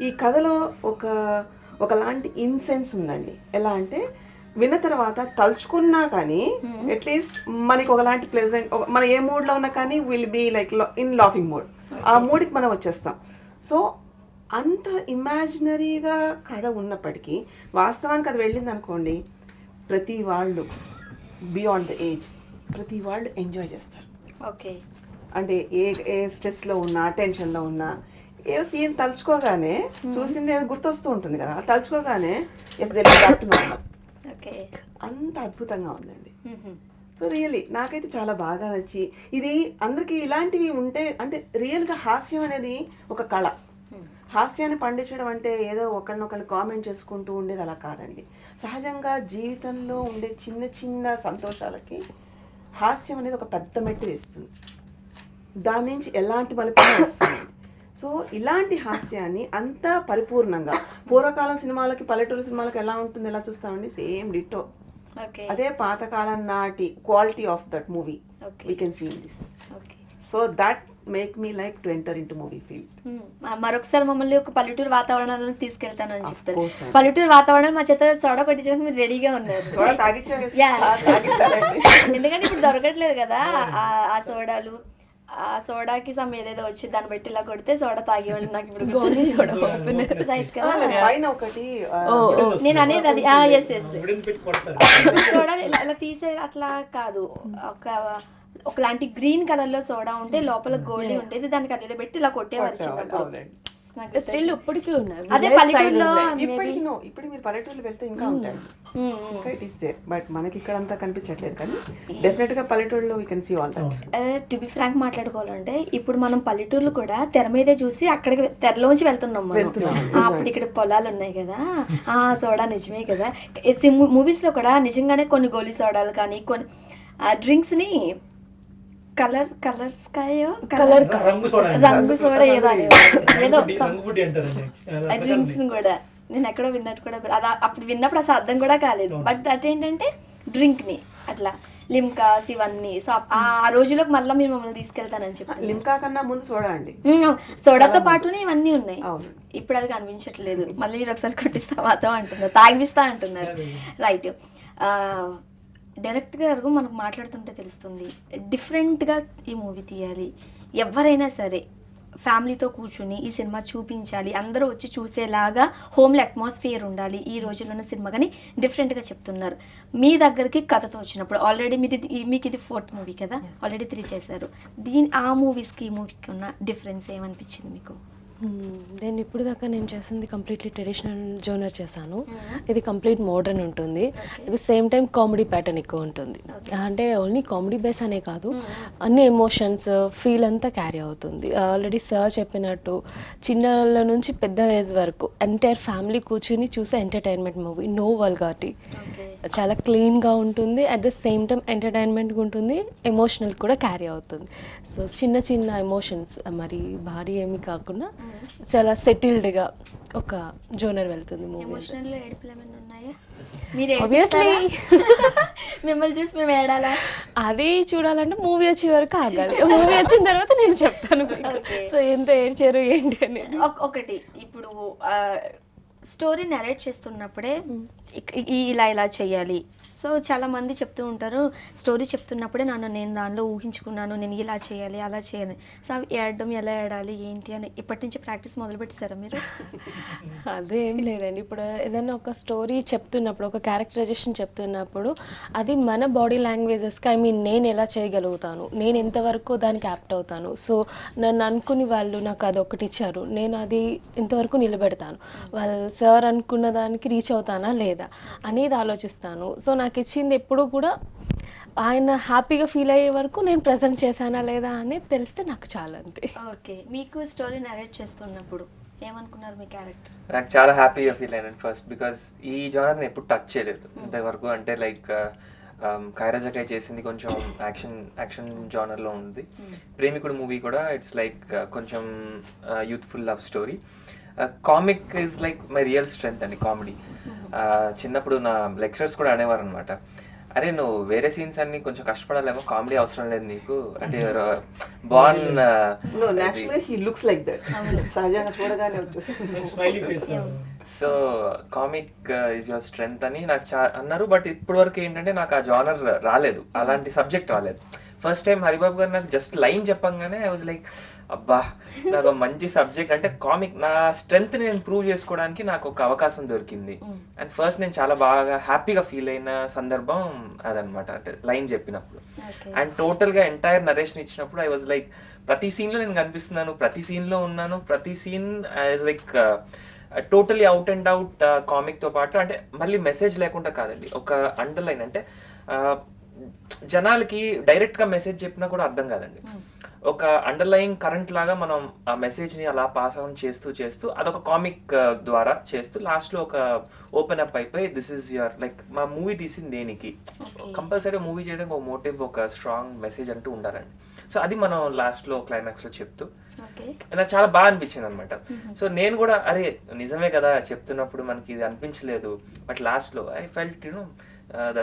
ఈ కథలో ఒకలాంటి ఇన్సెన్స్ ఉందండి. ఎలా అంటే విన్న తర్వాత తలుచుకున్నా కానీ అట్లీస్ట్ మనకి ఒకలాంటి ప్లెజెంట్, మన ఏ మూడ్లో ఉన్నా కానీ will be like in laughing mood, ఆ మూడ్కి మనం వచ్చేస్తాం. సో అంత ఇమాజినరీగా కథ ఉన్నప్పటికీ వాస్తవానికి అది వెళ్ళింది అనుకోండి, ప్రతి వాళ్ళు బియాండ్ ద ఏజ్ ప్రతి వాళ్ళు ఎంజాయ్ చేస్తారు. ఓకే, అంటే ఏ స్ట్రెస్లో ఉన్నా, టెన్షన్లో ఉన్నా, ఏ సీన్ తలుచుకోగానే చూసింది ఏదో గుర్తొస్తూ ఉంటుంది కదా, తలుచుకోగానే yes they back to normal. అంత అద్భుతంగా ఉందండి. సో రియల్లీ నాకైతే చాలా బాగా నచ్చి, ఇది అందరికీ ఇలాంటివి ఉంటే, అంటే రియల్గా హాస్యం అనేది ఒక కళ. హాస్యాన్ని పండించడం అంటే ఏదో ఒకరినొకరిని కామెంట్ చేసుకుంటూ ఉండేది అలా కాదండి. సహజంగా జీవితంలో ఉండే చిన్న చిన్న సంతోషాలకి హాస్యం అనేది ఒక పెద్ద మెట్టు వేస్తుంది, దాని నుంచి ఎలాంటి మలుపు వస్తుంది. సో ఇలాంటి హాస్యాన్ని అంతా పరిపూర్ణంగా, పూర్వకాలం సినిమాలకి పల్లెటూరు సినిమాలకి ఎలా ఉంటుంది, ఎలా చూస్తామండి, సేమ్ డిట్టో అదే పాతకాలం నాటి quality of that movie we can see in this. So that make me like to enter in to movie field. మరొకసారి మమ్మల్ని ఒక పల్లెటూరు వాతావరణంలో తీసుకెళ్తాను అని చెప్తారు. పల్లెటూరు వాతావరణం మా చేత సోడా కొట్టించడానికి మీరు రెడీగా ఉన్నారు. ఎందుకంటే ఇప్పుడు దొరకట్లేదు కదా ఆ సోడాలు. ఆ సోడాకి సమ్ ఏదేదో వచ్చి దాన్ని బట్టి ఇలా కొడితే సోడా తాగేవాళ్ళు. నాకు ఇప్పుడు గోలీ సోడా రైట్ కదా, నేను అనేది అది. ఎస్ ఎస్, సోడా ఇలా తీసే అట్లా కాదు, ఒకలాంటి గ్రీన్ కలర్ లో సోడా ఉంటే లోపల గోల్డ్ ఉండేది, దానికి అదేదో పెట్టి ఇలా కొట్టేవారు చిన్నప్పుడు. స్టిల్ ఇప్పటికీ ఉన్నాయి. అదే పల్లెటూరులో ఇప్పుడు మీరు పల్లెటూరులో వెళ్తే ఇంకా ఉంటాయి, ఇంకా ఇట్ ఈస్ దేర్, బట్ మనకి ఇక్కడ అంతా కనిపించట్లేదు. కానీ డెఫినెట్ గా పల్లెటూరులో we can see all that. To be frank మాట్లాడుకోవాలంటే ఇప్పుడు మనం పల్లెటూర్లు కూడా తెర మీదే చూసి అక్కడికి తెరలోంచి వెళ్తున్నాం మనం. అప్పుడు ఇక్కడ పొలాలు ఉన్నాయి కదా, సోడా నిజమే కదా. మూవీస్ లో కూడా నిజంగానే కొన్ని గోలీ సోడాలు కానీ కొన్ని డ్రింక్స్ ని రంగు సోడా ఏదో డ్రింక్స్ కూడా నేను ఎక్కడో విన్నట్టు కూడా, అలా అప్పుడు విన్నప్పుడు అసలు అర్థం కూడా కాలేదు. బట్ అదేంటంటే డ్రింక్ ని అట్లా లిమ్కాస్ ఇవన్నీ. సో ఆ రోజులకు మళ్ళీ మీరు మమ్మల్ని తీసుకెళ్తానని చెప్పి. లిమ్కా కన్నా ముందు సోడా అండి, సోడాతో పాటునే ఇవన్నీ ఉన్నాయి. ఇప్పుడు అవి కనిపించట్లేదు. మళ్ళీ మీరు ఒకసారి కొట్టిస్తా అంటున్నారు, తాగిపిస్తా అంటున్నారు. రైట్, డైరెక్టర్ గారు మనకు మాట్లాడుతుంటే తెలుస్తుంది డిఫరెంట్గా ఈ మూవీ తీయాలి. ఎవరైనా సరే ఫ్యామిలీతో కూర్చుని ఈ సినిమా చూపించాలి, అందరూ వచ్చి చూసేలాగా హోమ్లీ అట్మాస్ఫియర్ ఉండాలి ఈ రోజుల్లో ఉన్న సినిమా కానీ డిఫరెంట్గా చెప్తున్నారు. మీ దగ్గరికి కథతో వచ్చినప్పుడు ఆల్రెడీ మీకు ఇది 4th మూవీ కదా, ఆల్రెడీ 3 చేశారు. ఆ మూవీస్కి ఈ మూవీకి ఉన్న డిఫరెన్స్ ఏమనిపించింది మీకు? నేను ఇప్పుడు దాకా నేను చేసింది కంప్లీట్లీ ట్రెడిషనల్ జోనర్ చేశాను. ఇది కంప్లీట్ మోడర్న్ ఉంటుంది. ఇది సేమ్ టైం కామెడీ ప్యాటర్న్ ఎక్కువ ఉంటుంది. అంటే ఓన్లీ కామెడీ బేస్ అనే కాదు, అన్ని ఎమోషన్స్ ఫీల్ అంతా క్యారీ అవుతుంది. ఆల్రెడీ సార్ చెప్పినట్టు చిన్నల నుంచి పెద్ద ఏజ్ వరకు ఎంటైర్ ఫ్యామిలీ కూర్చుని చూసే ఎంటర్టైన్మెంట్ మూవీ. నో వల్గారిటీ, చాలా క్లీన్గా ఉంటుంది. అట్ ద సేమ్ టైం ఎంటర్టైన్మెంట్గా ఉంటుంది, ఎమోషనల్ కూడా క్యారీ అవుతుంది. సో చిన్న చిన్న ఎమోషన్స్, మరి భారీ ఏమి కాకుండా చాలా సెటిల్డ్గా ఒక జోనర్ వెళ్తుంది మూవీ. ఎమోషనల్లో ఏడుపులు ఏమైనా ఉన్నాయా? మీరు ఆబ్వియస్లీ మిమ్మల్ని చూసి మేము ఏడాలా? అది చూడాలంటే మూవీ వచ్చే వరకు ఆగాలి. మూవీ వచ్చిన తర్వాత నేను చెప్తాను. సో ఎంత ఏడ్చారు ఏంటి అనేది. ఒకటి ఇప్పుడు స్టోరీ నరేట్ చేస్తున్నప్పుడే ఇలా చేయాలి. సో చాలా మంది చెప్తూ ఉంటారు, స్టోరీ చెప్తున్నప్పుడే నేను దానిలో ఊహించుకున్నాను, నేను ఇలా చేయాలి అలా చేయాలి. సో అవి ఏడడం ఎలా ఏడాలి ఏంటి అని ఇప్పటి నుంచి ప్రాక్టీస్ మొదలు పెట్టేశారా మీరు? అదేం లేదండి. ఇప్పుడు ఏదైనా ఒక స్టోరీ చెప్తున్నప్పుడు, ఒక క్యారెక్టరైజేషన్ చెప్తున్నప్పుడు అది మన బాడీ లాంగ్వేజెస్కి నేను ఎలా చేయగలుగుతాను, నేను ఎంతవరకు దానికి యాప్ట్ అవుతాను. సో నన్ను అనుకుని వాళ్ళు నాకు అది ఒకటి ఇచ్చారు, నేను అది ఇంతవరకు నిలబెడతాను, వాళ్ళు సార్ అనుకున్న దానికి రీచ్ అవుతానా లేదా అనేది ఆలోచిస్తాను. సో నాకు ఇచ్చింది ఎప్పుడు కూడా ఆయన హ్యాపీగా ఫీల్ అయ్యే వరకు నేను ప్రజెంట్ చేశానా లేదా అని తెలిస్తే నాకు చాలా, అంతే. ఓకే, మీకు స్టోరీ నరేట్ చేస్తున్నప్పుడు ఏమనుకున్నారు మీ క్యారెక్టర్? నాకు చాలా హ్యాపీగా ఫీల్ అయినాను ఫస్ట్, బికాస్ ఈ జానర్ నేను ఎప్పుడు టచ్ చేయలేదు ఇంతవరకు. అంటే లైక్ ఖైరా జకాయ్ చేసింది కొంచెం యాక్షన్ జానర్లో ఉంది. ప్రేమికుడు మూవీ కూడా ఇట్స్ లైక్ కొంచెం youthful love story. Comic is like my real strength అండి, కామెడీ. చిన్నప్పుడు నా లెక్చరర్స్ కూడా అనేవారు అనమాట, అరే నువ్వు వేరే సీన్స్ అన్ని కొంచెం కష్టపడాలేమో, కామెడీ అవసరం లేదు నీకు అంటే. బాన్ so comic is your strength అని నాకు అన్నారు. బట్ ఇప్పటి వరకు ఏంటంటే నాకు ఆ జానర్ రాలేదు, అలాంటి సబ్జెక్ట్ రాలేదు. ఫస్ట్ టైం హరిబాబు గారు నాకు జస్ట్ లైన్ చెప్పంగానే ఐ వాజ్ లైక్, అబ్బా నాకు మంచి సబ్జెక్ట్ అంటే కామిక్, నా స్ట్రెంగ్త్ నేను ప్రూవ్ చేసుకోవడానికి నాకు ఒక అవకాశం దొరికింది. అండ్ ఫస్ట్ నేను చాలా బాగా హ్యాపీగా ఫీల్ అయిన సందర్భం అదనమాట, అంటే లైన్ చెప్పినప్పుడు. అండ్ టోటల్గా ఎంటైర్ నరేషన్ ఇచ్చినప్పుడు ఐ వాజ్ లైక్, ప్రతి సీన్లో నేను కనిపిస్తున్నాను, ప్రతి సీన్లో ఉన్నాను, ప్రతి scene I was like totally out and out కామిక్తో పాటు. అంటే మళ్ళీ మెసేజ్ లేకుండా కాదండి, ఒక అండర్లైన్ అంటే జనాలకి డైరెక్ట్గా మెసేజ్ చెప్పినా కూడా అర్థం కాదండి. ఒక అండర్లైన్ కరెంట్ లాగా మనం ఆ మెసేజ్ని అలా పాస్ ఆన్ చేస్తూ అదొక కామిక్ ద్వారా చేస్తూ లాస్ట్లో ఒక ఓపెన్ అప్ అయిపోయి దిస్ ఈజ్ యువర్ లైక్ మా మూవీ తీసింది దేనికి, కంపల్సరీ మూవీ చేయడానికి ఒక మోటివ్, ఒక స్ట్రాంగ్ మెసేజ్ అంటూ ఉండాలండి. సో అది మనం లాస్ట్లో క్లైమాక్స్లో చెప్తూ నాకు చాలా బాగా అనిపించింది అనమాట. సో నేను కూడా అరే నిజమే కదా చెప్తున్నప్పుడు మనకి ఇది అనిపించలేదు, బట్ లాస్ట్లో I felt the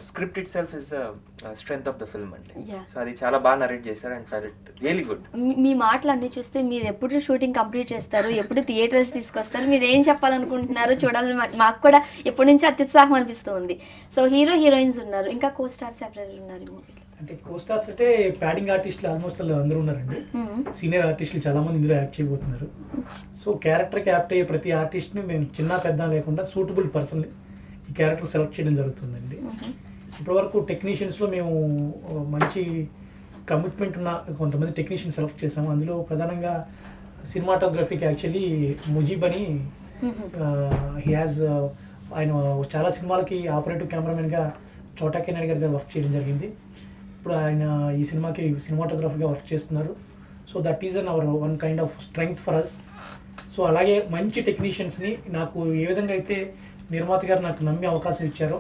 script itself is the strength of the film అండి. సో అది చాలా బాగా నరేట్ చేశారు అండ్ ఫెల్ట్ రియలీ గుడ్. మీ మాటలు అన్నీ చూస్తే మీరు ఎప్పుడు షూటింగ్ కంప్లీట్ చేస్తారు, ఎప్పుడు థియేటర్స్ తీసుకొస్తారు, మీరు ఏం చెప్పాలనుకుంటున్నారు చూడాలని మాకు కూడా ఎప్పటి నుంచి అత్యుత్సాహం అనిపిస్తుంది. సో హీరో హీరోయిన్స్ ఉన్నారు, ఇంకా కో స్టార్స్ ఎవరెవరు ఉన్నారు ఈ మూవీలో? అంటే కో స్టార్స్ అంటే ప్యాడింగ్ ఆర్టిస్టులు ఆల్మోస్ట్ అందరూ ఉన్నారండి. సీనియర్ ఆర్టిస్టులు చాలా మంది ఇందులో యాక్ట్ చేయబోతున్నారు. సో క్యారెక్టర్కి యాక్ట్ అయ్యే ప్రతి ఆర్టిస్ట్ని మేము చిన్న పెద్ద లేకుండా సూటబుల్ పర్సన్ ఈ క్యారెక్టర్ సెలెక్ట్ చేయడం జరుగుతుందండి. ఇప్పటివరకు టెక్నీషియన్స్లో మేము మంచి కమిట్మెంట్ ఉన్న కొంతమంది టెక్నీషియన్ సెలెక్ట్ చేసాము. అందులో ప్రధానంగా సినిమాటోగ్రఫీకి యాక్చువల్లీ ముజీబ్ అని హీ హ్యాజ్ ఆయన చాలా సినిమాలకి ఆపరేటివ్ కెమెరామెన్గా చోటా కే నాయుడు గారి వర్క్ చేయడం జరిగింది. ఇప్పుడు ఆయన ఈ సినిమాకి సినిమాటోగ్రఫీగా వర్క్ చేస్తున్నారు. So that is our one kind of strength for us. So అలాగే మంచి టెక్నీషియన్స్ని నాకు ఏ విధంగా అయితే నిర్మాత గారు నాకు నమ్మి అవకాశం ఇచ్చారో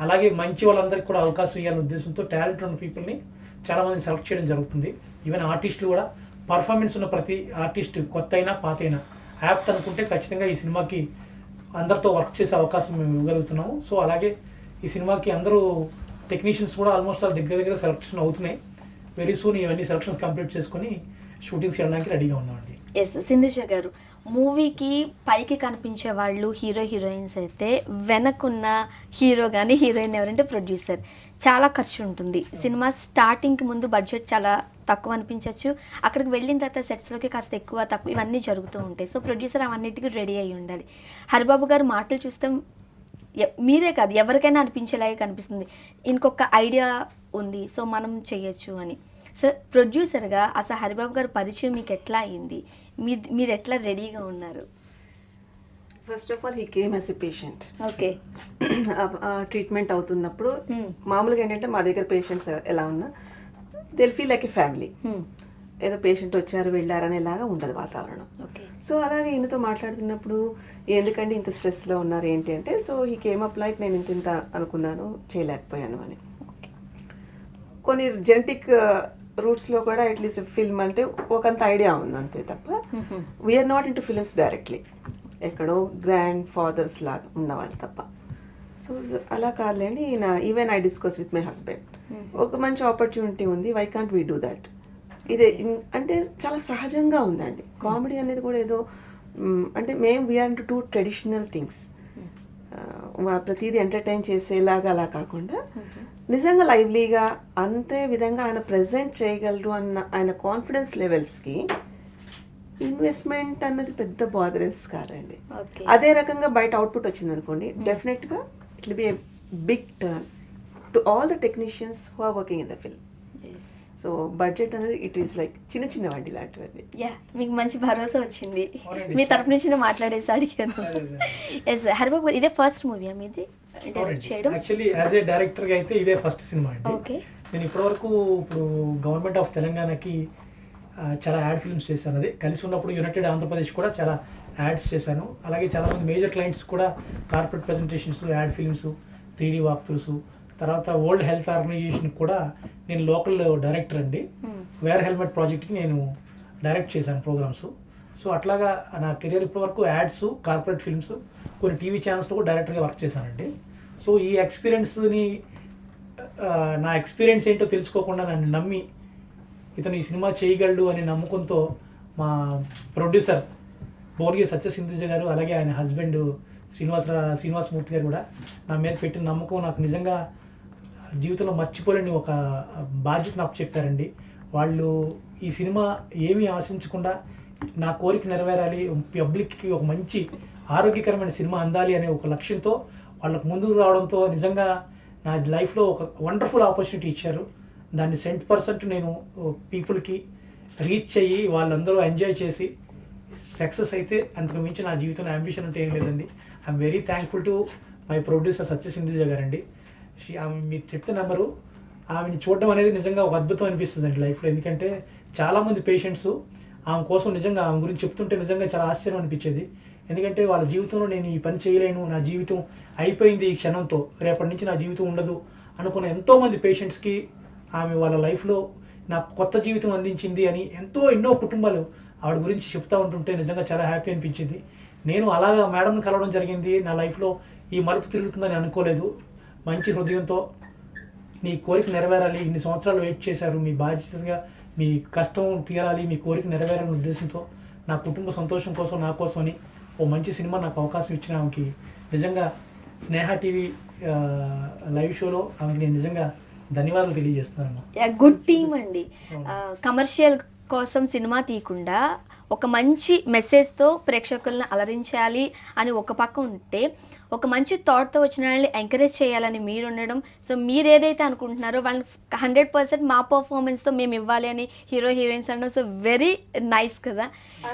అలాగే మంచి వాళ్ళందరికీ కూడా అవకాశం ఇవ్వాలనే ఉద్దేశంతో టాలెంట్ ఉన్న పీపుల్ని చాలామంది సెలెక్ట్ చేయడం జరుగుతుంది. ఈవెన్ ఆర్టిస్టులు కూడా పర్ఫార్మెన్స్ ఉన్న ప్రతి ఆర్టిస్ట్ కొత్త అయినా పాత అయినా యాప్ట్ అనుకుంటే ఖచ్చితంగా ఈ సినిమాకి అందరితో వర్క్ చేసే అవకాశం మేము ఇవ్వగలుగుతున్నాము. సో అలాగే ఈ సినిమాకి అందరూ టెక్నీషియన్స్ కూడా ఆల్మోస్ట్ దగ్గర సెలెక్షన్ అవుతున్నాయి. వెరీ సూన్ ఇవన్నీ సెలక్షన్స్ కంప్లీట్ చేసుకొని షూటింగ్స్ చేయడానికి రెడీగా ఉన్నామండి. ఎస్ సింధుజ గారు, మూవీకి పైకి కనిపించే వాళ్ళు హీరో హీరోయిన్స్ అయితే వెనకున్న హీరో కానీ హీరోయిన్ ఎవరంటే ప్రొడ్యూసర్, చాలా ఖర్చు ఉంటుంది. సినిమా స్టార్టింగ్కి ముందు బడ్జెట్ చాలా తక్కువ అనిపించవచ్చు, అక్కడికి వెళ్ళిన తర్వాత సెట్స్లోకి కాస్త ఎక్కువ తక్కువ ఇవన్నీ జరుగుతూ ఉంటాయి. సో ప్రొడ్యూసర్ అవన్నిటికీ రెడీ అయ్యి ఉండాలి. హరిబాబు గారు మాటలు చూస్తే మీరే కాదు ఎవరికైనా అనిపించేలాగే కనిపిస్తుంది, ఇంకొక ఐడియా ఉంది సో మనం చేయొచ్చు అని. సో ప్రొడ్యూసర్గా అసలు హరిబాబు గారు పరిచయం మీకు ఎట్లా అయింది, మీరు ఎట్లా రెడీగా ఉన్నారు? First of all he came as a patient. Okay. Treatment అవుతున్నప్పుడు మామూలుగా ఏంటంటే మా దగ్గర పేషెంట్స్ ఎలా ఉన్నా Dil feel like a family. ఏదో పేషెంట్ వచ్చారు వెళ్ళారు అనేలాగా ఉండదు వాతావరణం. ఓకే. సో అలాగే ఈయనతో మాట్లాడుతున్నప్పుడు ఎందుకంటే ఇంత స్ట్రెస్లో ఉన్నారు ఏంటి అంటే, so he came up like నేను ఇంత అనుకున్నాను చేయలేకపోయాను అని. కొన్ని జెనెటిక్ రూట్స్లో కూడా అట్లీస్ట్ ఫిల్మ్ అంటే ఒకంత ఐడియా ఉంది అంతే తప్ప we're not in to films directly, ఎక్కడో గ్రాండ్ ఫాదర్స్ లాగా ఉన్నవాళ్ళు తప్ప. సో అలా కాదులేండి, even I discuss with my husband, ఒక మంచి ఆపర్చునిటీ ఉంది, why can't we do that. ఇదే అంటే చాలా సహజంగా ఉందండి. కామెడీ అనేది కూడా ఏదో అంటే మేము వీఆర్ టు ట్రెడిషనల్ థింగ్స్, ప్రతిదీ ఎంటర్టైన్ చేసేలాగా అలా కాకుండా నిజంగా లైవ్లీగా అంతే విధంగా ఆయన ప్రజెంట్ చేయగలరు అన్న ఆయన కాన్ఫిడెన్స్ లెవెల్స్కి ఇన్వెస్ట్మెంట్ అన్నది పెద్ద బాదరెన్స్ కాదండి. అదే రకంగా బయట అవుట్పుట్ వచ్చింది అనుకోండి, డెఫినెట్గా it will be a big turn to all the technicians who are working in the film. So budget అనేది ఇట్ ఈస్ లైక్ చిన్న వండి లాంటివి. యా, మీకు మంచి భరోసా వచ్చింది, మీ తరపు నుంచి అడిగాను. ఎస్ హరిబాబు గారు, ఇదే ఫస్ట్ మూవీ మీది డైరెక్ట్ చేయడం? యాక్చువల్లీ యాజ్ ఏ డైరెక్టర్గా అయితే ఇదే ఫస్ట్ సినిమా అండి. ఓకే. నేను ఇప్పటివరకు ఇప్పుడు గవర్నమెంట్ ఆఫ్ తెలంగాణకి చాలా యాడ్ ఫిల్మ్స్ చేశాను. అదే కలిసి ఉన్నప్పుడు యునైటెడ్ ఆంధ్రప్రదేశ్ కూడా చాలా యాడ్స్ చేశాను. అలాగే చాలామంది మేజర్ క్లయింట్స్ కూడా corporate presentations, ad films, 3D walkthroughs, తర్వాత వరల్డ్ హెల్త్ ఆర్గనైజేషన్ కూడా నేను లోకల్ డైరెక్టర్ అండి. వేర్ హెల్మెట్ ప్రాజెక్ట్కి నేను డైరెక్ట్ చేశాను ప్రోగ్రామ్స్. సో అట్లాగా నా కెరియర్ ఇప్పటివరకు యాడ్స్, కార్పొరేట్ ఫిల్మ్స్, కొన్ని టీవీ ఛానల్స్లో కూడా డైరెక్టర్గా వర్క్ చేశానండి. సో ఈ ఎక్స్పీరియన్స్ని నా ఎక్స్పీరియన్స్ ఏంటో తెలుసుకోకుండా నన్ను నమ్మి ఇతను ఈ సినిమా చేయగలడు అనే నమ్మకంతో మా ప్రొడ్యూసర్ భువనగిరి సత్యసింధుజ గారు, అలాగే ఆయన హస్బెండ్ శ్రీనివాసమూర్తి గారు కూడా నా మీద పెట్టిన నమ్మకం నాకు నిజంగా జీవితంలో మర్చిపోలేని ఒక బాధ్యత నాకు చెప్పారండి. వాళ్ళు ఈ సినిమా ఏమీ ఆశించకుండా నా కోరిక నెరవేరాలి, పబ్లిక్కి ఒక మంచి ఆరోగ్యకరమైన సినిమా అందాలి అనే ఒక లక్ష్యంతో వాళ్ళకు ముందుకు రావడంతో నిజంగా నా లైఫ్లో ఒక వండర్ఫుల్ ఆపర్చునిటీ ఇచ్చారు. దాన్ని 100% నేను పీపుల్కి రీచ్ అయ్యి వాళ్ళందరూ ఎంజాయ్ చేసి సక్సెస్ అయితే అంతకు మించి నా జీవితంలో అంబిషన్ అంటే ఏం లేదండి. I'm very thankful to my producer Satyasindhuja గారండి. ఆమె మీరు చెప్తే నెంబరు, ఆమెను చూడడం అనేది నిజంగా ఒక అద్భుతం అనిపిస్తుంది అండి లైఫ్లో. ఎందుకంటే చాలామంది పేషెంట్స్ ఆమె కోసం నిజంగా ఆమె గురించి చెప్తుంటే నిజంగా చాలా ఆశ్చర్యం అనిపించేది. ఎందుకంటే వాళ్ళ జీవితంలో నేను ఈ పని చేయలేను, నా జీవితం అయిపోయింది ఈ క్షణంతో, రేపటి నుంచి నా జీవితం ఉండదు అనుకున్న ఎంతోమంది పేషెంట్స్కి ఆమె వాళ్ళ లైఫ్లో నాకు కొత్త జీవితం అందించింది అని ఎన్నో కుటుంబాలు ఆవిడ గురించి చెప్తూ ఉంటుంటే నిజంగా చాలా హ్యాపీ అనిపించింది. నేను అలాగా మేడంని కలవడం జరిగింది. నా లైఫ్లో ఈ మలుపు తిరుగుతుందని అనుకోలేదు. మంచి హృదయంతో మీ కోరిక నెరవేరాలి, ఇన్ని సంవత్సరాలు వెయిట్ చేశారు, మీ బాధ్యతగా మీ కష్టం తీరాలి, మీ కోరిక నెరవేరాలనే ఉద్దేశంతో నా కుటుంబ సంతోషం కోసం, నా కోసమని ఓ మంచి సినిమా నాకు అవకాశం ఇచ్చిన ఆమెకి నిజంగా స్నేహ టీవీ లైవ్ షోలో ఆమెకి నేను నిజంగా ధన్యవాదాలు తెలియజేస్తున్నాను. గుడ్ టీమ్ అండి. కమర్షియల్ కోసం సినిమా తీయకుండా ఒక మంచి మెసేజ్తో ప్రేక్షకులను అలరించాలి అని ఒక పక్క ఉంటే, ఒక మంచి థాట్తో వచ్చిన వాళ్ళని ఎంకరేజ్ చేయాలని మీరు ఉండడం. సో మీరు ఏదైతే అనుకుంటున్నారో వాళ్ళని 100% మా పర్ఫార్మెన్స్తో మేము ఇవ్వాలి అని హీరో హీరోయిన్స్ అనడం సో వెరీ నైస్ కదా.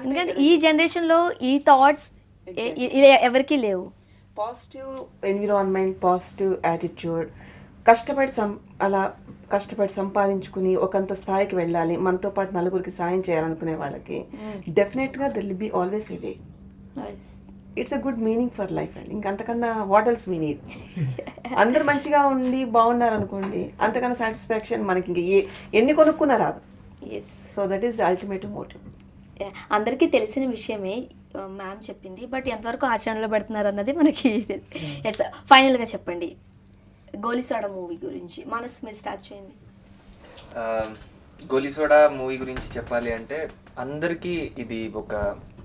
ఎందుకంటే ఈ జనరేషన్లో ఈ థాట్స్ ఎవరికీ లేవు. పాజిటివ్ ఎన్విరాన్మెంట్, పాజిటివ్ యాటిట్యూడ్, కష్టపడి సంపాదించుకుని ఒకంత స్థాయికి వెళ్ళాలి, మనతో పాటు నలుగురికి సాయం చేయాలనుకునే వాళ్ళకి డెఫినెట్గా there will be always a way. It's a good meaning for life అండి. ఇంకంతకన్నా వాట్ ఎల్స్ వీ నీడ్. అందరు మంచిగా ఉండి బాగున్నారు అనుకోండి, అంతకన్నా సాటిస్ఫాక్షన్ మనకి ఇంక ఎన్ని కొనుక్కున్నా రాదు. So that is ultimate motive. అందరికీ తెలిసిన విషయమే మ్యామ్ చెప్పింది, బట్ ఎంతవరకు ఆచరణలో పెడుతున్నారు అన్నది మనకి. ఫైనల్గా చెప్పండి గోలిసోడా మూవీ గురించి. మనస్ మీరు స్టార్ట్ చేయండి. గోలిసోడా మూవీ గురించి చెప్పాలి అంటే అందరికీ ఇది ఒక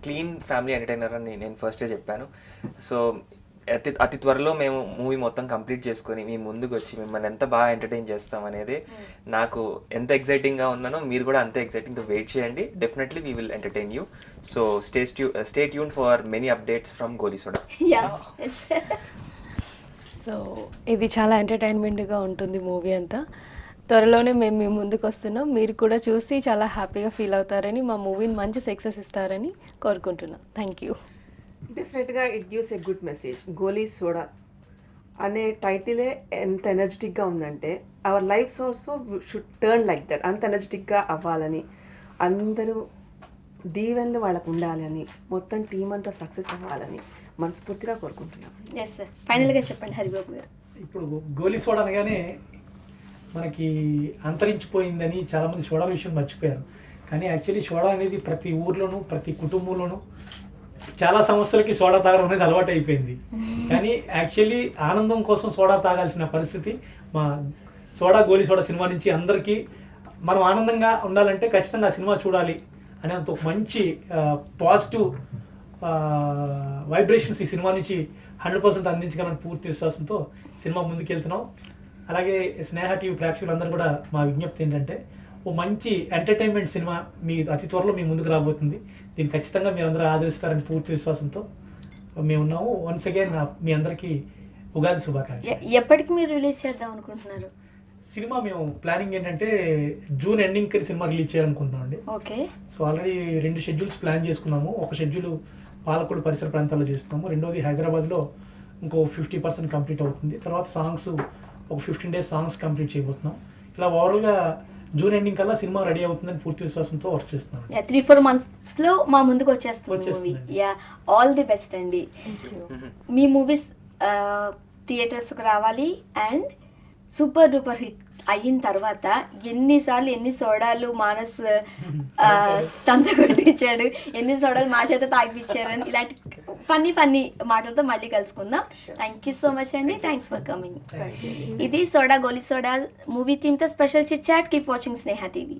క్లీన్ ఫ్యామిలీ ఎంటర్టైనర్ అని నేను ఫస్టే చెప్పాను. సో అతి త్వరలో మేము మూవీ మొత్తం కంప్లీట్ చేసుకొని మీ ముందుకు వచ్చి మిమ్మల్ని ఎంత బాగా ఎంటర్టైన్ చేస్తాం అనేది నాకు ఎంత ఎక్సైటింగ్గా ఉన్నానో మీరు కూడా అంతే ఎక్సైటింగ్తో వెయిట్ చేయండి. Definitely we will entertain you. So stay tune for many updates from Goli soda. Yeah so ఇది చాలా ఎంటర్టైన్మెంట్గా ఉంటుంది మూవీ అంతా. త్వరలోనే మేము మీ ముందుకు వస్తున్నాం. మీరు కూడా చూసి చాలా హ్యాపీగా ఫీల్ అవుతారని, మా మూవీని మంచి సక్సెస్ ఇస్తారని కోరుకుంటున్నాం. Thank you. డెఫినెట్గా it gives a good message. Goli Soda అనే టైటిలే ఎంత ఎనర్జెటిక్గా ఉందంటే our lives also should turn like that. అంత ఎనర్జెటిక్గా అవ్వాలని, అందరూ దీవెనలు వాళ్ళకు ఉండాలని, మొత్తం టీం అంతా సక్సెస్ అవ్వాలని మనస్ఫూర్తిగా కోరుకుంటున్నాం. ఎస్ సార్, ఫైనల్గా చెప్పండి హరిబాబు గారు. ఇప్పుడు గోలీ సోడా అనగానే మనకి అంతరించిపోయిందని చాలామంది సోడా విషయం మర్చిపోయారు. కానీ యాక్చువల్లీ సోడా అనేది ప్రతి ఊర్లోనూ ప్రతి కుటుంబంలోనూ చాలా సమస్యలకి సోడా తాగడం అనేది అలవాటు అయిపోయింది. కానీ యాక్చువల్లీ ఆనందం కోసం సోడా తాగాల్సిన పరిస్థితి మా గోలీ సోడా సినిమా నుంచి అందరికీ మనం ఆనందంగా ఉండాలంటే ఖచ్చితంగా ఆ సినిమా చూడాలి అనేంత ఒక మంచి పాజిటివ్ వైబ్రేషన్స్ ఈ సినిమా నుంచి 100% అందించగలని పూర్తి విశ్వాసంతో సినిమా ముందుకెళ్తున్నాం. అలాగే స్నేహ టీవీ ప్రేక్షకులందరూ కూడా మా విజ్ఞప్తి ఏంటంటే ఓ మంచి ఎంటర్టైన్మెంట్ సినిమా మీ అతి త్వరలో మీ ముందుకు రాబోతుంది. దీన్ని ఖచ్చితంగా మీరందరూ ఆదరిస్తారని పూర్తి విశ్వాసంతో మేమున్నాము. వన్స్ అగైన్ మీ అందరికీ ఉగాది శుభాకాంక్షలు. ఎప్పటికి మీరు రిలీజ్ చేద్దాం అనుకుంటున్నారు? సినిమా మేము ప్లానింగ్ ఏంటంటే జూన్ ఎండింగ్కి సినిమా రిలీజ్ చేయాలనుకుంటున్నాం అండి. Okay. So already 2 schedules plan చేసుకున్నాము. ఒక షెడ్యూల్ పాలకొల్లు పరిసర ప్రాంతాల్లో చేస్తున్నాము, రెండోది హైదరాబాద్లో ఇంకో 50% కంప్లీట్ అవుతుంది. తర్వాత సాంగ్స్ ఒక 15 days సాంగ్స్ కంప్లీట్ చేయబోతున్నాం. ఇలా ఓవరాల్గా జూన్ ఎండింగ్ కల్లా సినిమా రెడీ అవుతుందని పూర్తి విశ్వాసంతో వర్క్ చేస్తున్నాం. 3-4 monthsలో మా ముందుకు వచ్చేస్తుంది movie. Yeah, all the best అండి. మీ మూవీస్ థియేటర్స్కి రావాలి అండ్ సూపర్ డూపర్ హిట్ అయిన తర్వాత ఎన్నిసార్లు ఎన్ని సోడాలు మానస్ తంత కొట్టించాడు, ఎన్ని సోడాలు మా చేత తాగిపించారని ఇలాంటి ఫన్నీ మాటలతో మళ్ళీ కలుసుకుందాం. థ్యాంక్ యూ సో మచ్ అండి. Thanks for coming. ఇది గోలీ సోడా మూవీ టీమ్తో special chit chat. Keep watching Sneha TV.